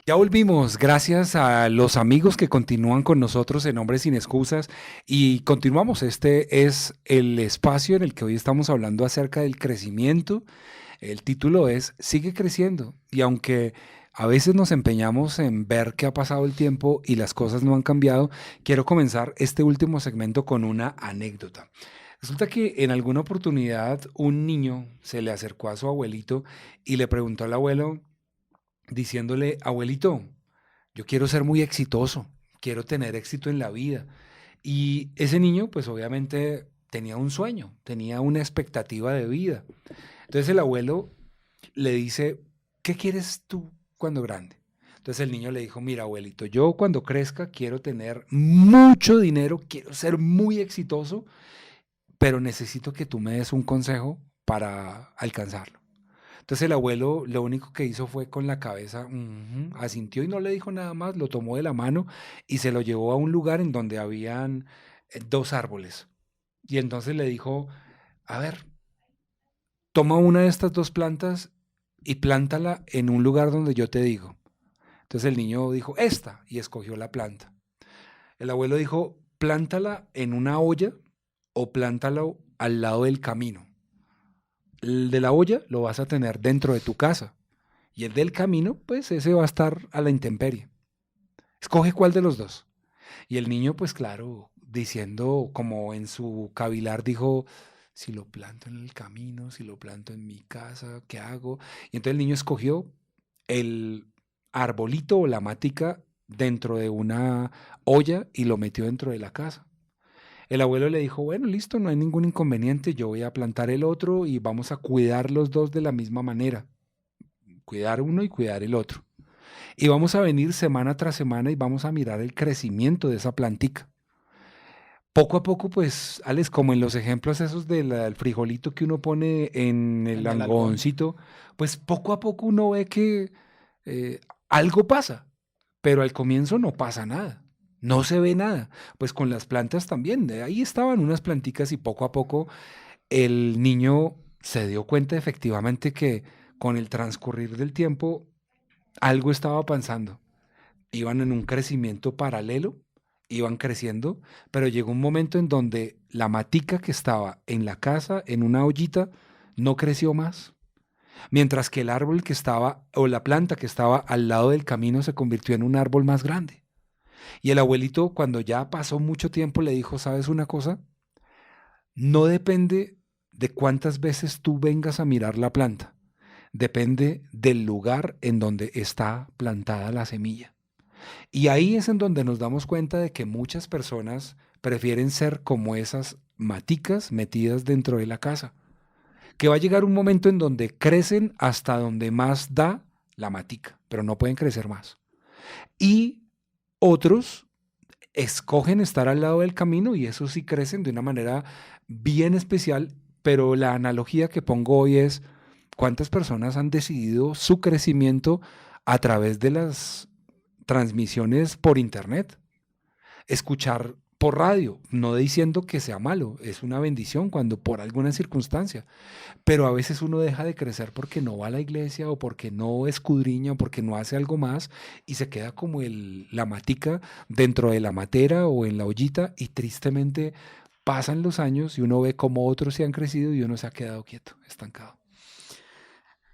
Ya volvimos, gracias a los amigos que continúan con nosotros en Hombres Sin Excusas y continuamos. Este es el espacio en el que hoy estamos hablando acerca del crecimiento. El título es Sigue creciendo y aunque a veces nos empeñamos en ver que ha pasado el tiempo y las cosas no han cambiado, quiero comenzar este último segmento con una anécdota. Resulta que en alguna oportunidad un niño se le acercó a su abuelito y le preguntó al abuelo, diciéndole, abuelito, yo quiero ser muy exitoso, quiero tener éxito en la vida. Y ese niño, pues obviamente tenía un sueño, tenía una expectativa de vida. Entonces el abuelo le dice, ¿qué quieres tú cuando grande? Entonces el niño le dijo, mira abuelito, yo cuando crezca quiero tener mucho dinero, quiero ser muy exitoso, pero necesito que tú me des un consejo para alcanzarlo. Entonces el abuelo lo único que hizo fue con la cabeza, asintió y no le dijo nada más, lo tomó de la mano y se lo llevó a un lugar en donde habían dos árboles. Y entonces le dijo, a ver, toma una de estas dos plantas y plántala en un lugar donde yo te digo. Entonces el niño dijo, esta, y escogió la planta. El abuelo dijo, plántala en una olla o plántalo al lado del camino. El de la olla lo vas a tener dentro de tu casa y el del camino, pues ese va a estar a la intemperie. Escoge cuál de los dos. Y el niño, pues claro, diciendo como en su cavilar, dijo, si lo planto en el camino, si lo planto en mi casa, ¿qué hago? Y entonces el niño escogió el arbolito o la matica dentro de una olla y lo metió dentro de la casa. El abuelo le dijo, bueno, listo, no hay ningún inconveniente, yo voy a plantar el otro y vamos a cuidar los dos de la misma manera. Cuidar uno y cuidar el otro. Y vamos a venir semana tras semana y vamos a mirar el crecimiento de esa plantica. Poco a poco, pues, Alex, como en los ejemplos esos del frijolito que uno pone en el En el algodón. algodoncito, pues poco a poco uno ve que algo pasa, pero al comienzo no pasa nada. No se ve nada. Pues con las plantas también. Ahí estaban unas planticas y poco a poco el niño se dio cuenta efectivamente que con el transcurrir del tiempo algo estaba pasando. Iban en un crecimiento paralelo, iban creciendo, pero llegó un momento en donde la matica que estaba en la casa, en una ollita, no creció más. Mientras que el árbol que estaba, o la planta que estaba al lado del camino se convirtió en un árbol más grande. Y el abuelito, cuando ya pasó mucho tiempo, le dijo, ¿sabes una cosa? No depende de cuántas veces tú vengas a mirar la planta, depende del lugar en donde está plantada la semilla. Y ahí es en donde nos damos cuenta de que muchas personas prefieren ser como esas maticas metidas dentro de la casa, que va a llegar un momento en donde crecen hasta donde más da la matica, pero no pueden crecer más. Y otros escogen estar al lado del camino y eso sí crecen de una manera bien especial, pero la analogía que pongo hoy es cuántas personas han decidido su crecimiento a través de las transmisiones por internet, escuchar por radio, no diciendo que sea malo, es una bendición cuando por alguna circunstancia, pero a veces uno deja de crecer porque no va a la iglesia o porque no escudriña o porque no hace algo más y se queda como la matica dentro de la matera o en la ollita y tristemente pasan los años y uno ve cómo otros se han crecido y uno se ha quedado quieto, estancado.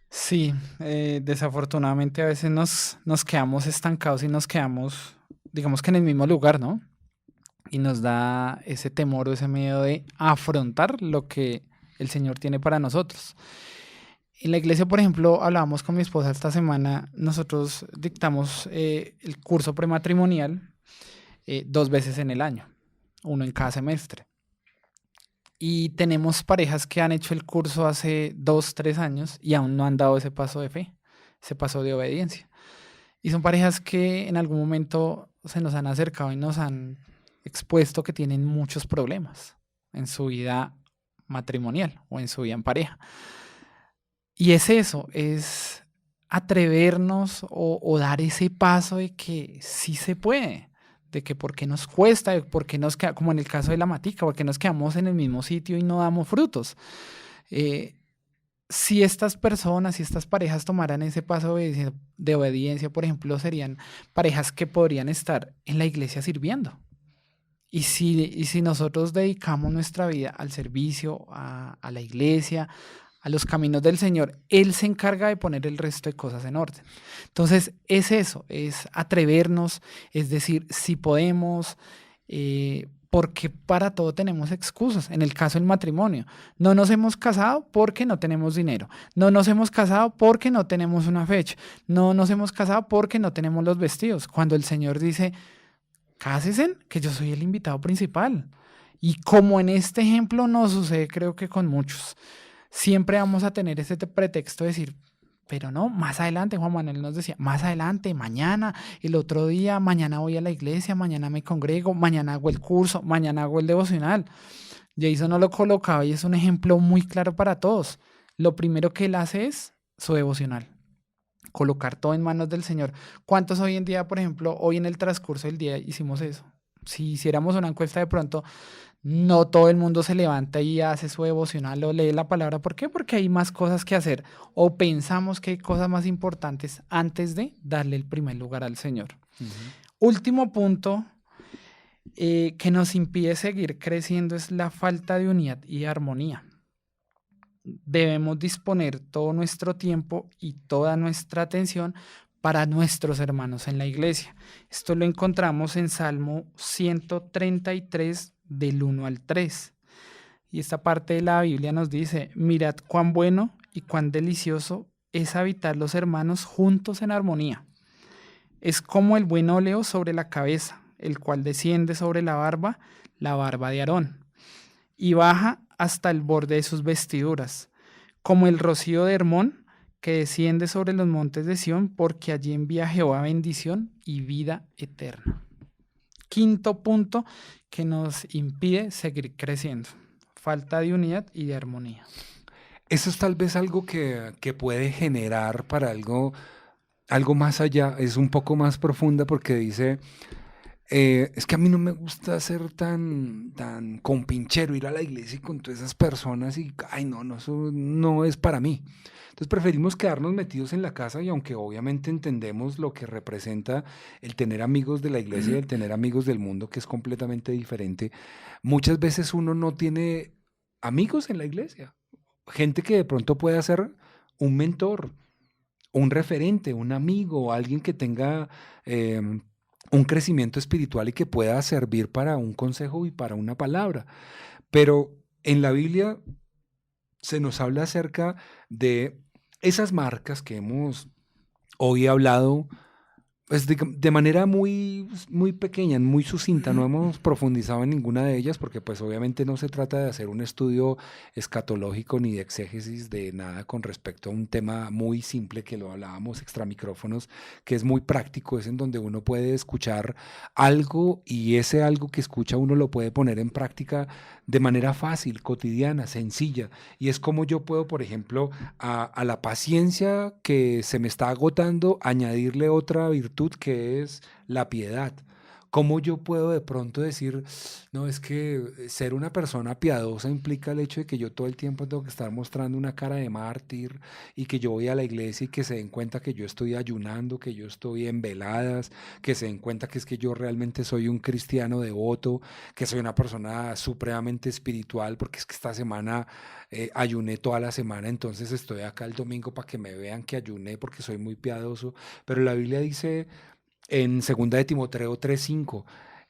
Sí, desafortunadamente a veces nos quedamos estancados y nos quedamos, digamos que en el mismo lugar, ¿no? Y nos da ese temor o ese miedo de afrontar lo que el Señor tiene para nosotros. En la iglesia, por ejemplo, hablábamos con mi esposa esta semana, nosotros dictamos el curso prematrimonial 2 veces en el año, uno en cada semestre. Y tenemos parejas que han hecho el curso hace 2, 3 años y aún no han dado ese paso de fe, ese paso de obediencia. Y son parejas que en algún momento se nos han acercado y nos han expuesto que tienen muchos problemas en su vida matrimonial o en su vida en pareja. Y es eso, es atrevernos o dar ese paso de que sí se puede, de que por qué nos cuesta, de por qué nos queda, como en el caso de la matica, porque nos quedamos en el mismo sitio y no damos frutos. Si estas personas, si estas parejas tomaran ese paso de obediencia, por ejemplo, serían parejas que podrían estar en la iglesia sirviendo. Y si nosotros dedicamos nuestra vida al servicio, a la iglesia, a los caminos del Señor, Él se encarga de poner el resto de cosas en orden. Entonces, es eso, es atrevernos, es decir, si podemos, porque para todo tenemos excusas. En el caso del matrimonio, no nos hemos casado porque no tenemos dinero, no nos hemos casado porque no tenemos una fecha, no nos hemos casado porque no tenemos los vestidos. Cuando el Señor dice, cásense, que yo soy el invitado principal. Y como en este ejemplo nos sucede, creo que con muchos, siempre vamos a tener ese pretexto de decir, pero no, más adelante, Juan Manuel nos decía, más adelante, mañana, el otro día, mañana voy a la iglesia, mañana me congrego, mañana hago el curso, mañana hago el devocional. Jason no lo colocaba y es un ejemplo muy claro para todos. Lo primero que él hace es su devocional, colocar todo en manos del Señor. ¿Cuántos hoy en día, por ejemplo, hoy en el transcurso del día hicimos eso? Si hiciéramos una encuesta de pronto, no todo el mundo se levanta y hace su devocional o lee la palabra. ¿Por qué? Porque hay más cosas que hacer o pensamos que hay cosas más importantes antes de darle el primer lugar al Señor. Último punto que nos impide seguir creciendo es la falta de unidad y armonía. Debemos disponer todo nuestro tiempo y toda nuestra atención para nuestros hermanos en la iglesia. Esto lo encontramos en Salmo 133, del 1 al 3. Y esta parte de la Biblia nos dice, mirad cuán bueno y cuán delicioso es habitar los hermanos juntos en armonía. Es como el buen óleo sobre la cabeza, el cual desciende sobre la barba de Aarón, y baja hasta el borde de sus vestiduras, como el rocío de Hermón, que desciende sobre los montes de Sión, porque allí envía Jehová bendición y vida eterna. Quinto punto que nos impide seguir creciendo, falta de unidad y de armonía. Eso es tal vez algo que puede generar para algo más allá, es un poco más profunda porque dice, es que a mí no me gusta ser tan compinchero, ir a la iglesia y con todas esas personas y, ay no, eso no es para mí. Entonces preferimos quedarnos metidos en la casa y aunque obviamente entendemos lo que representa el tener amigos de la iglesia y el tener amigos del mundo, que es completamente diferente, muchas veces uno no tiene amigos en la iglesia. Gente que de pronto pueda ser un mentor, un referente, un amigo, alguien que tenga un crecimiento espiritual y que pueda servir para un consejo y para una palabra. Pero en la Biblia se nos habla acerca de esas marcas que hemos hoy hablado pues de manera muy pequeña, muy sucinta, no hemos profundizado en ninguna de ellas porque pues obviamente no se trata de hacer un estudio escatológico ni de exégesis de nada con respecto a un tema muy simple que lo hablábamos extra micrófonos, que es muy práctico, es en donde uno puede escuchar algo y ese algo que escucha uno lo puede poner en práctica de manera fácil, cotidiana, sencilla, y es como yo puedo, por ejemplo, a la paciencia que se me está agotando, añadirle otra virtud que es la piedad. ¿Cómo yo puedo de pronto decir, no, es que ser una persona piadosa implica el hecho de que yo todo el tiempo tengo que estar mostrando una cara de mártir y que yo voy a la iglesia y que se den cuenta que yo estoy ayunando, que yo estoy en veladas, que se den cuenta que es que yo realmente soy un cristiano devoto, que soy una persona supremamente espiritual, porque es que esta semana ayuné toda la semana, entonces estoy acá el domingo para que me vean que ayuné porque soy muy piadoso? Pero la Biblia dice en 2 de Timoteo 3:5,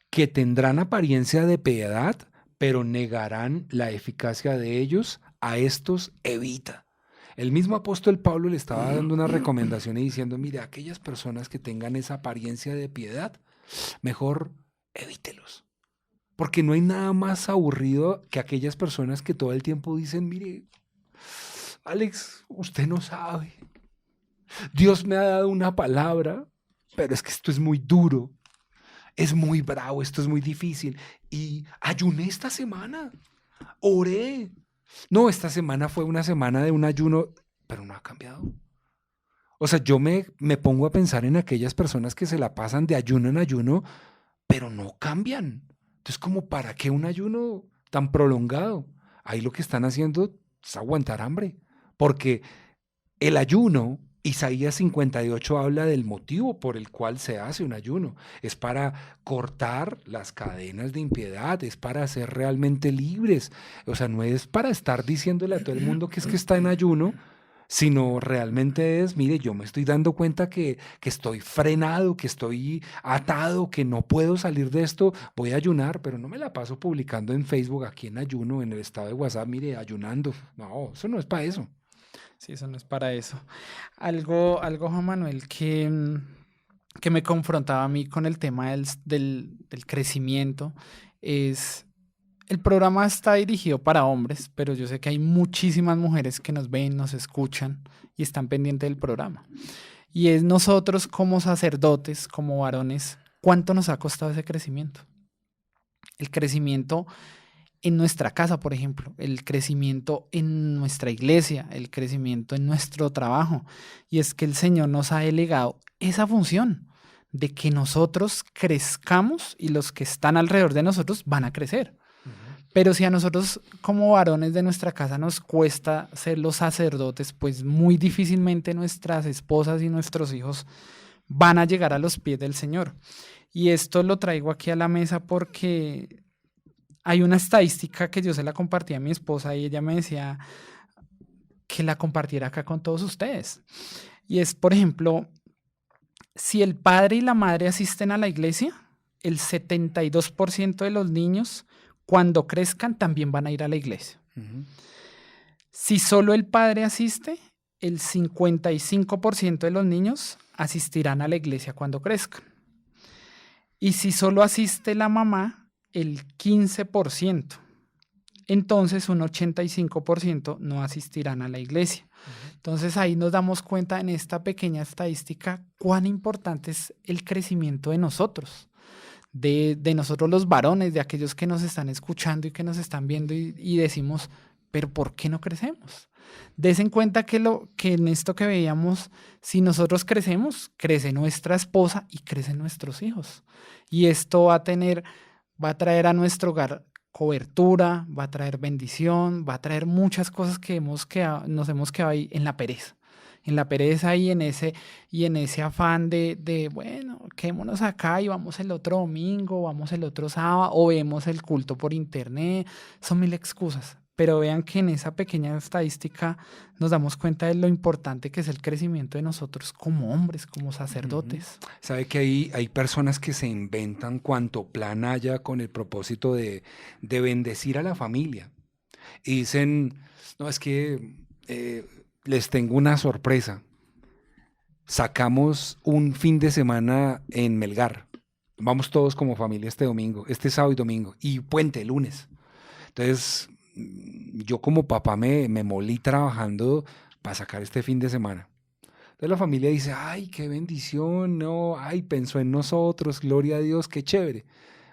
que tendrán apariencia de piedad, pero negarán la eficacia de ellos, a estos evita. El mismo apóstol Pablo le estaba dando una recomendación y diciendo, mire, aquellas personas que tengan esa apariencia de piedad, mejor evítelos. Porque no hay nada más aburrido que aquellas personas que todo el tiempo dicen, mire, Alex, usted no sabe. Dios me ha dado una palabra, pero es que esto es muy duro, es muy bravo, esto es muy difícil. Y ayuné esta semana, oré. No, esta semana fue una semana de un ayuno, pero no ha cambiado. O sea, yo me pongo a pensar en aquellas personas que se la pasan de ayuno en ayuno, pero no cambian. Entonces, ¿como para qué un ayuno tan prolongado? Ahí lo que están haciendo es aguantar hambre, porque el ayuno, Isaías 58 habla del motivo por el cual se hace un ayuno. Es para cortar las cadenas de impiedad, es para ser realmente libres. O sea, no es para estar diciéndole a todo el mundo que es que está en ayuno, sino realmente es, mire, yo me estoy dando cuenta que estoy frenado, que estoy atado, que no puedo salir de esto, voy a ayunar, pero no me la paso publicando en Facebook aquí en ayuno, en el estado de WhatsApp, mire, ayunando. No, eso no es para eso. Sí, eso no es para eso. Algo, Juan Manuel, que me confrontaba a mí con el tema del crecimiento es, el programa está dirigido para hombres, pero yo sé que hay muchísimas mujeres que nos ven, nos escuchan y están pendientes del programa. Y es nosotros como sacerdotes, como varones, ¿cuánto nos ha costado ese crecimiento? El crecimiento en nuestra casa, por ejemplo, el crecimiento en nuestra iglesia, el crecimiento en nuestro trabajo. Y es que el Señor nos ha delegado esa función de que nosotros crezcamos y los que están alrededor de nosotros van a crecer. Pero si a nosotros como varones de nuestra casa nos cuesta ser los sacerdotes, pues muy difícilmente nuestras esposas y nuestros hijos van a llegar a los pies del Señor. Y esto lo traigo aquí a la mesa porque hay una estadística que yo se la compartí a mi esposa y ella me decía que la compartiera acá con todos ustedes. Y es, por ejemplo, si el padre y la madre asisten a la iglesia, el 72% de los niños, cuando crezcan, también van a ir a la iglesia. Si solo el padre asiste, el 55% de los niños asistirán a la iglesia cuando crezcan. Y si solo asiste la mamá, el 15%. Entonces, un 85% no asistirán a la iglesia. Entonces, ahí nos damos cuenta en esta pequeña estadística cuán importante es el crecimiento de nosotros. De nosotros los varones, de aquellos que nos están escuchando y que nos están viendo y decimos, pero ¿por qué no crecemos? Des en cuenta que en esto que veíamos, si nosotros crecemos, crece nuestra esposa y crecen nuestros hijos. Y esto va a traer a nuestro hogar cobertura, va a traer bendición, va a traer muchas cosas que nos hemos quedado ahí en la pereza. En la pereza y en ese afán de bueno, quedémonos acá y vamos el otro domingo, vamos el otro sábado, o vemos el culto por internet. Son mil excusas. Pero vean que en esa pequeña estadística nos damos cuenta de lo importante que es el crecimiento de nosotros como hombres, como sacerdotes. Sabe que hay personas que se inventan cuanto plan haya con el propósito de bendecir a la familia. Y dicen, no, es que les tengo una sorpresa. Sacamos un fin de semana en Melgar. Vamos todos como familia este domingo, este sábado y domingo. Y puente, lunes. Entonces, yo como papá me molí trabajando para sacar este fin de semana. Entonces la familia dice, ay, qué bendición, no, ay, pensó en nosotros, gloria a Dios, qué chévere.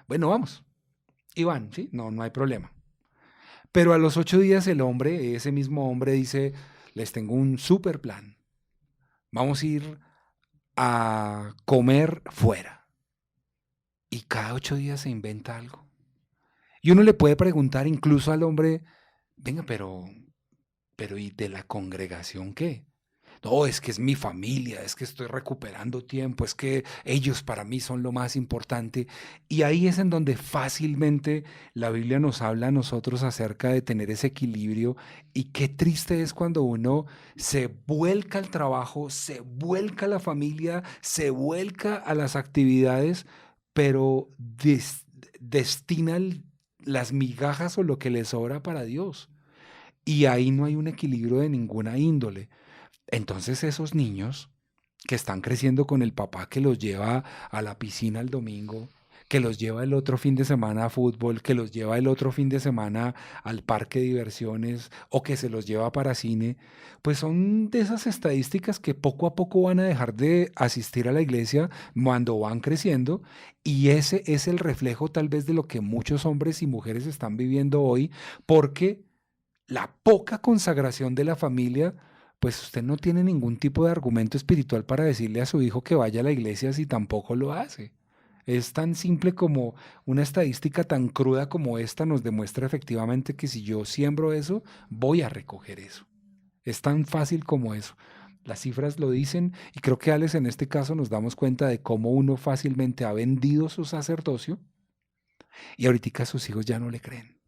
Bueno, vamos. Y van, ¿sí? No hay problema. Pero a los 8 días ese mismo hombre dice, les tengo un súper plan. Vamos a ir a comer fuera. Y cada 8 días se inventa algo. Y uno le puede preguntar incluso al hombre, venga, pero ¿y de la congregación qué? No, es que es mi familia, es que estoy recuperando tiempo, es que ellos para mí son lo más importante. Y ahí es en donde fácilmente la Biblia nos habla a nosotros acerca de tener ese equilibrio. Y qué triste es cuando uno se vuelca al trabajo, se vuelca a la familia, se vuelca a las actividades, pero destina las migajas o lo que le sobra para Dios. y ahí no hay un equilibrio de ninguna índole. Entonces esos niños que están creciendo con el papá que los lleva a la piscina el domingo, que los lleva el otro fin de semana a fútbol, que los lleva el otro fin de semana al parque de diversiones o que se los lleva para cine, pues son de esas estadísticas que poco a poco van a dejar de asistir a la iglesia cuando van creciendo, y ese es el reflejo tal vez de lo que muchos hombres y mujeres están viviendo hoy, porque la poca consagración de la familia, pues usted no tiene ningún tipo de argumento espiritual para decirle a su hijo que vaya a la iglesia si tampoco lo hace. Es tan simple como una estadística tan cruda como esta nos demuestra efectivamente que si yo siembro eso, voy a recoger eso. Es tan fácil como eso. Las cifras lo dicen, y creo que Alex, en este caso nos damos cuenta de cómo uno fácilmente ha vendido su sacerdocio y ahorita sus hijos ya no le creen.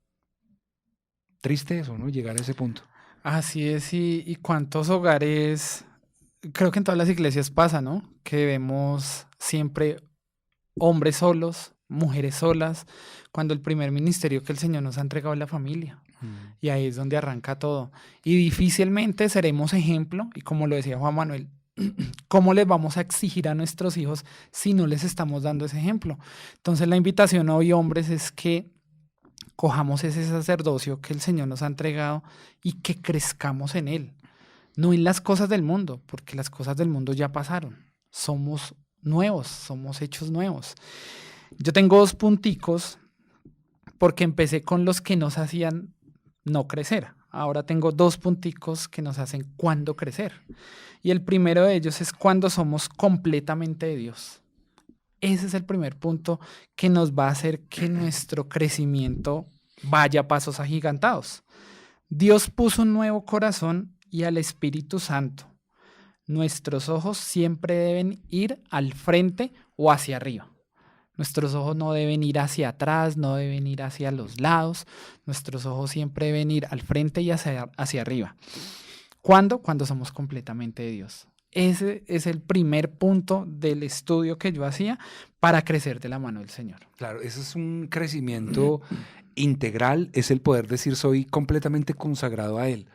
Triste eso, ¿no? Llegar a ese punto. Así es, y cuántos hogares, creo que en todas las iglesias pasa, ¿no? Que vemos siempre hombres solos, mujeres solas, cuando el primer ministerio que el Señor nos ha entregado es la familia. Y ahí es donde arranca todo. Y difícilmente seremos ejemplo, y como lo decía Juan Manuel, ¿cómo les vamos a exigir a nuestros hijos si no les estamos dando ese ejemplo? Entonces la invitación hoy, hombres, es que cojamos ese sacerdocio que el Señor nos ha entregado y que crezcamos en él, no en las cosas del mundo, porque las cosas del mundo ya pasaron. Somos nuevos, somos hechos nuevos. Yo tengo 2 punticos porque empecé con los que nos hacían no crecer. Ahora tengo 2 punticos que nos hacen cuándo crecer. Y el primero de ellos es cuando somos completamente de Dios. Ese es el primer punto que nos va a hacer que nuestro crecimiento vaya a pasos agigantados. Dios puso un nuevo corazón y al Espíritu Santo. Nuestros ojos siempre deben ir al frente o hacia arriba. Nuestros ojos no deben ir hacia atrás, no deben ir hacia los lados. Nuestros ojos siempre deben ir al frente y hacia arriba. ¿Cuándo? Cuando somos completamente de Dios. Ese es el primer punto del estudio que yo hacía para crecer de la mano del Señor. Claro, ese es un crecimiento integral, es el poder decir soy completamente consagrado a Él.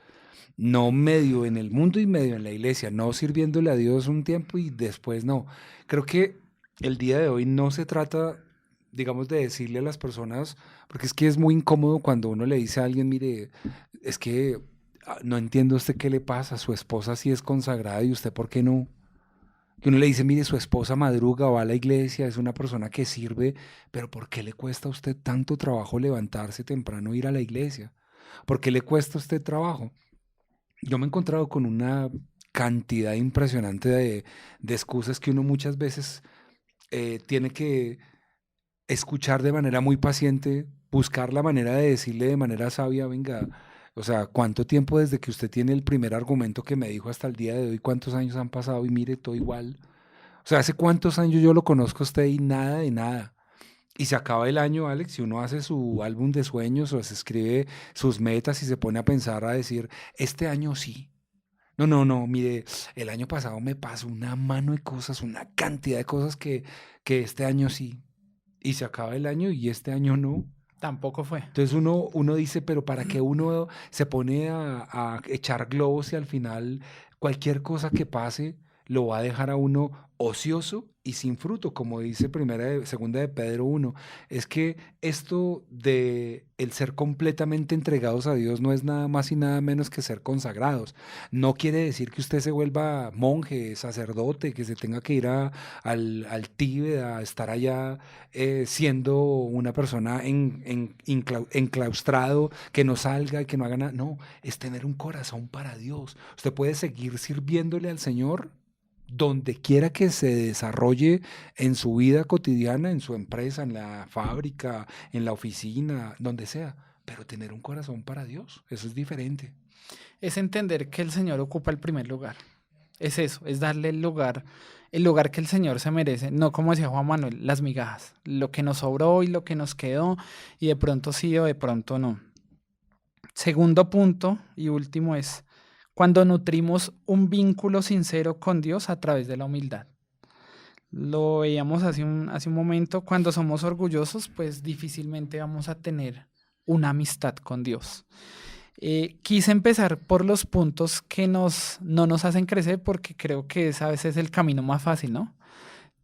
No medio en el mundo y medio en la iglesia, no sirviéndole a Dios un tiempo y después no. Creo que el día de hoy no se trata, digamos, de decirle a las personas, porque es que es muy incómodo cuando uno le dice a alguien, mire, es que no entiendo a usted qué le pasa, su esposa sí es consagrada y usted por qué no. Que uno le dice, mire, su esposa madruga, va a la iglesia, es una persona que sirve, pero ¿por qué le cuesta a usted tanto trabajo levantarse temprano e ir a la iglesia? ¿Por qué le cuesta a usted trabajo? Yo me he encontrado con una cantidad impresionante de excusas que uno muchas veces tiene que escuchar de manera muy paciente, buscar la manera de decirle de manera sabia, venga, o sea, ¿cuánto tiempo desde que usted tiene el primer argumento que me dijo hasta el día de hoy? ¿Cuántos años han pasado? Y mire, todo igual. O sea, ¿hace cuántos años yo lo conozco a usted y nada de nada? Y se acaba el año, Alex, y uno hace su álbum de sueños o se escribe sus metas y se pone a pensar, a decir, este año sí. No, mire, el año pasado me pasó una mano de cosas, una cantidad de cosas que este año sí. Y se acaba el año y este año no. Tampoco fue. Entonces uno dice, pero ¿para qué uno se pone a echar globos y al final cualquier cosa que pase lo va a dejar a uno ocioso y sin fruto, como dice segunda de Pedro 1? Es que esto de el ser completamente entregados a Dios no es nada más y nada menos que ser consagrados. No quiere decir que usted se vuelva monje, sacerdote, que se tenga que ir al Tíbet a estar allá siendo una persona enclaustrado, que no salga y que no haga nada. No, es tener un corazón para Dios. Usted puede seguir sirviéndole al Señor donde quiera que se desarrolle en su vida cotidiana, en su empresa, en la fábrica, en la oficina, donde sea, pero tener un corazón para Dios, eso es diferente. Es entender que el Señor ocupa el primer lugar. Es eso, es darle el lugar que el Señor se merece, no como decía Juan Manuel, las migajas, lo que nos sobró y lo que nos quedó, y de pronto sí o de pronto no. Segundo punto y último es cuando nutrimos un vínculo sincero con Dios a través de la humildad. Lo veíamos hace un momento, cuando somos orgullosos, pues difícilmente vamos a tener una amistad con Dios. Quise empezar por los puntos que no nos hacen crecer porque creo que a veces es el camino más fácil, ¿no?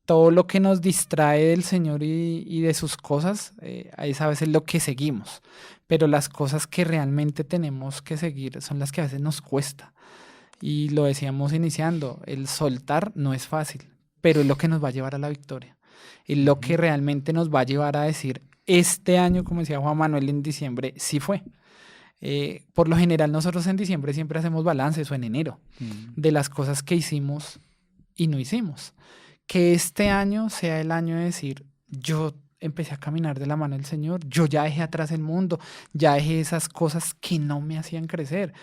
Todo lo que nos distrae del Señor y de sus cosas, es a veces lo que seguimos. Pero las cosas que realmente tenemos que seguir son las que a veces nos cuesta. Y lo decíamos iniciando, el soltar no es fácil, pero es lo que nos va a llevar a la victoria. Es lo que realmente nos va a llevar a decir, este año, como decía Juan Manuel en diciembre, sí fue. Por lo general nosotros en diciembre siempre hacemos balances o en enero de las cosas que hicimos y no hicimos. Que este año sea el año de decir, yo empecé a caminar de la mano del Señor, yo ya dejé atrás el mundo, ya dejé esas cosas que no me hacían crecer.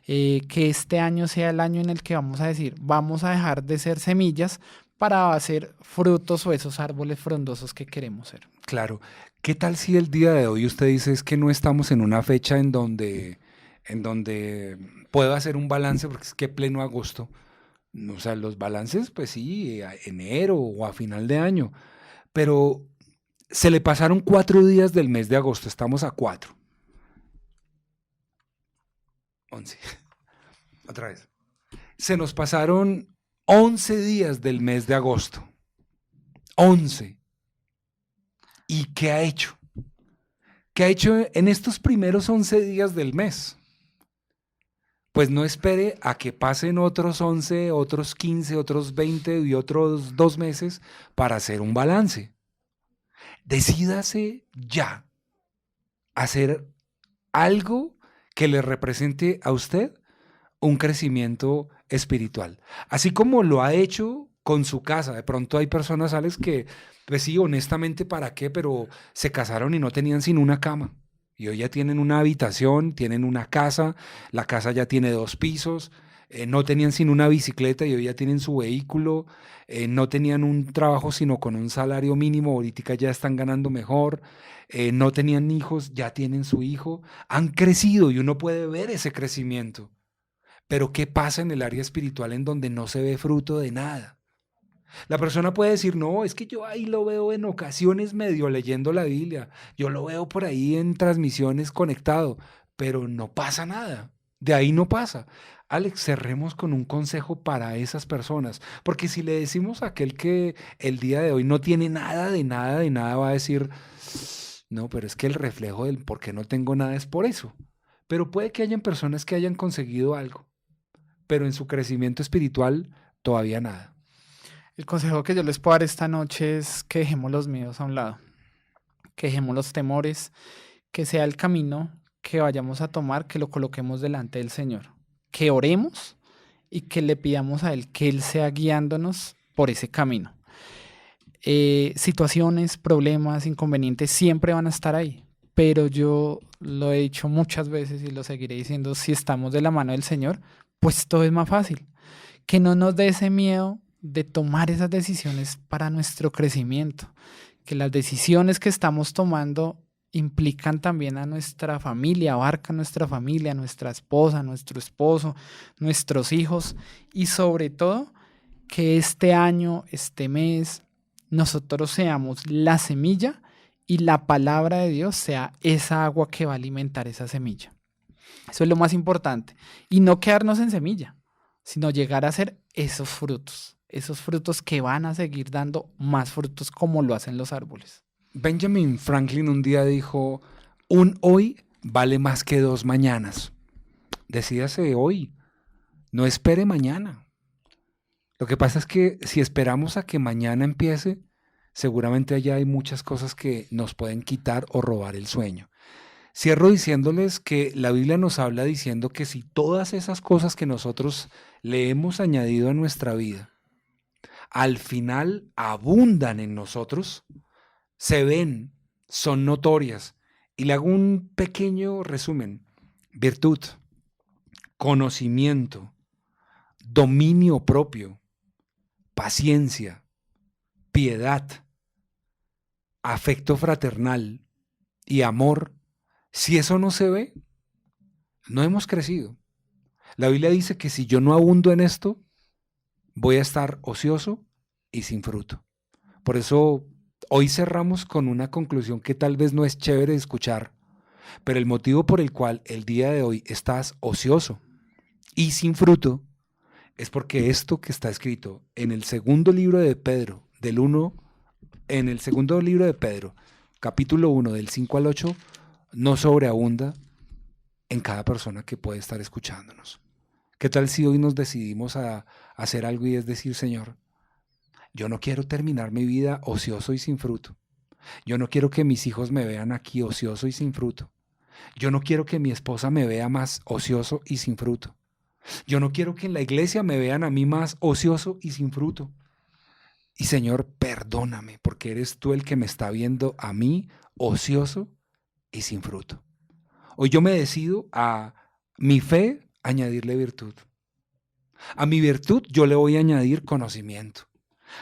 Que este año sea el año en el que vamos a decir, vamos a dejar de ser semillas para hacer frutos o esos árboles frondosos que queremos ser. Claro. ¿Qué tal si el día de hoy usted dice es que no estamos en una fecha en donde puedo hacer un balance, porque es que pleno agosto? O sea, los balances, pues sí, a enero o a final de año, pero se le pasaron 4 días del mes de agosto, estamos a 4. 11. Otra vez. Se nos pasaron 11 días del mes de agosto. 11. ¿Y qué ha hecho? ¿Qué ha hecho en estos primeros 11 días del mes? Pues no espere a que pasen otros 11, otros 15, otros 20 y otros 2 meses para hacer un balance. Decídase ya a hacer algo que le represente a usted un crecimiento espiritual. Así como lo ha hecho con su casa. De pronto hay personas, Alex, que, pues sí, honestamente, ¿para qué? Pero se casaron y no tenían sino una cama. Y hoy ya tienen una habitación, tienen una casa, la casa ya tiene 2 pisos, no tenían sino una bicicleta y hoy ya tienen su vehículo, no tenían un trabajo sino con un salario mínimo, ahorita ya están ganando mejor, no tenían hijos, ya tienen su hijo, han crecido y uno puede ver ese crecimiento. Pero ¿qué pasa en el área espiritual en donde no se ve fruto de nada? La persona puede decir, no, es que yo ahí lo veo en ocasiones medio leyendo la Biblia, yo lo veo por ahí en transmisiones conectado, pero no pasa nada, de ahí no pasa. Alex, cerremos con un consejo para esas personas, porque si le decimos a aquel que el día de hoy no tiene nada de nada de nada, va a decir, no, pero es que el reflejo del por qué no tengo nada es por eso. Pero puede que hayan personas que hayan conseguido algo, pero en su crecimiento espiritual todavía nada. El consejo que yo les puedo dar esta noche es que dejemos los miedos a un lado, que dejemos los temores, que sea el camino que vayamos a tomar, que lo coloquemos delante del Señor, que oremos y que le pidamos a Él que Él sea guiándonos por ese camino. Situaciones, problemas, inconvenientes siempre van a estar ahí, pero yo lo he dicho muchas veces y lo seguiré diciendo, si estamos de la mano del Señor, pues todo es más fácil. Que no nos dé ese miedo de tomar esas decisiones para nuestro crecimiento, que las decisiones que estamos tomando implican también a nuestra familia, abarcan nuestra familia, nuestra esposa, nuestro esposo, nuestros hijos y sobre todo que este año, este mes, nosotros seamos la semilla y la palabra de Dios sea esa agua que va a alimentar esa semilla. Eso es lo más importante y no quedarnos en semilla, sino llegar a ser esos frutos que van a seguir dando más frutos como lo hacen los árboles. Benjamin Franklin un día dijo, un hoy vale más que 2 mañanas. Decídase hoy, no espere mañana. Lo que pasa es que si esperamos a que mañana empiece, seguramente allá hay muchas cosas que nos pueden quitar o robar el sueño. Cierro diciéndoles que la Biblia nos habla diciendo que si todas esas cosas que nosotros le hemos añadido a nuestra vida, al final abundan en nosotros, se ven, son notorias. Y le hago un pequeño resumen. Virtud, conocimiento, dominio propio, paciencia, piedad, afecto fraternal y amor. Si eso no se ve, no hemos crecido. La Biblia dice que si yo no abundo en esto, voy a estar ocioso y sin fruto. Por eso hoy cerramos con una conclusión que tal vez no es chévere de escuchar, Pero el motivo por el cual el día de hoy estás ocioso y sin fruto es porque esto que está escrito en el segundo libro de Pedro, en el segundo libro de Pedro, capítulo 1, del 5 al 8, no sobreabunda en cada persona que puede estar escuchándonos. ¿Qué tal si hoy nos decidimos a hacer algo y es decir, Señor, yo no quiero terminar mi vida ocioso y sin fruto. Yo no quiero que mis hijos me vean aquí ocioso y sin fruto. Yo no quiero que mi esposa me vea más ocioso y sin fruto. Yo no quiero que en la iglesia me vean a mí más ocioso y sin fruto. Y Señor, perdóname, porque eres tú el que me está viendo a mí ocioso y sin fruto. Hoy yo me decido a mi fe añadirle virtud. A mi virtud yo le voy a añadir conocimiento.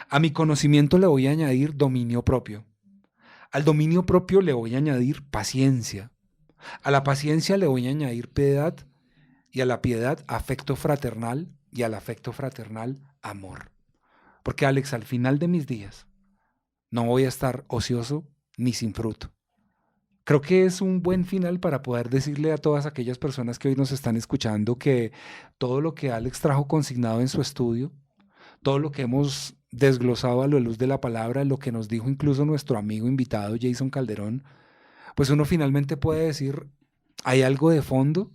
A mi conocimiento le voy a añadir dominio propio. Al dominio propio le voy a añadir paciencia. A la paciencia le voy a añadir piedad. Y a la piedad afecto fraternal. Y al afecto fraternal amor. Porque Alex, al final de mis días no voy a estar ocioso ni sin fruto. Creo que es un buen final para poder decirle a todas aquellas personas que hoy nos están escuchando que todo lo que Alex trajo consignado en su estudio, todo lo que hemos desglosado a la luz de la palabra, lo que nos dijo incluso nuestro amigo invitado Jason Calderón, pues uno finalmente puede decir, hay algo de fondo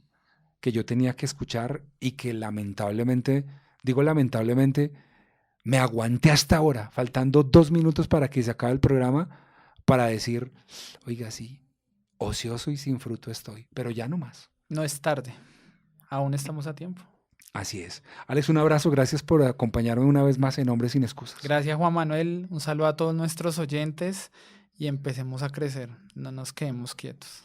que yo tenía que escuchar y que lamentablemente, digo lamentablemente, me aguanté hasta ahora, faltando 2 minutos para que se acabe el programa, para decir, oiga, sí, ocioso y sin fruto estoy, pero ya no más. No es tarde, aún estamos a tiempo. Así es. Alex, un abrazo, gracias por acompañarme una vez más en Hombres sin Excusas. Gracias, Juan Manuel. Un saludo a todos nuestros oyentes y empecemos a crecer. No nos quedemos quietos.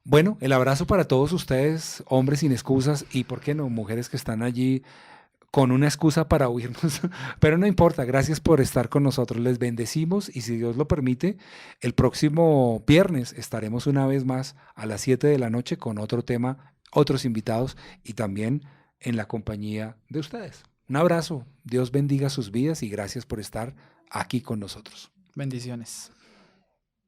Bueno, el abrazo para todos ustedes, hombres sin excusas y, ¿por qué no?, mujeres que están allí con una excusa para oírnos, pero no importa, gracias por estar con nosotros, les bendecimos y si Dios lo permite, el próximo viernes estaremos una vez más a las 7 de la noche con otro tema, otros invitados y también en la compañía de ustedes. Un abrazo, Dios bendiga sus vidas y gracias por estar aquí con nosotros. Bendiciones.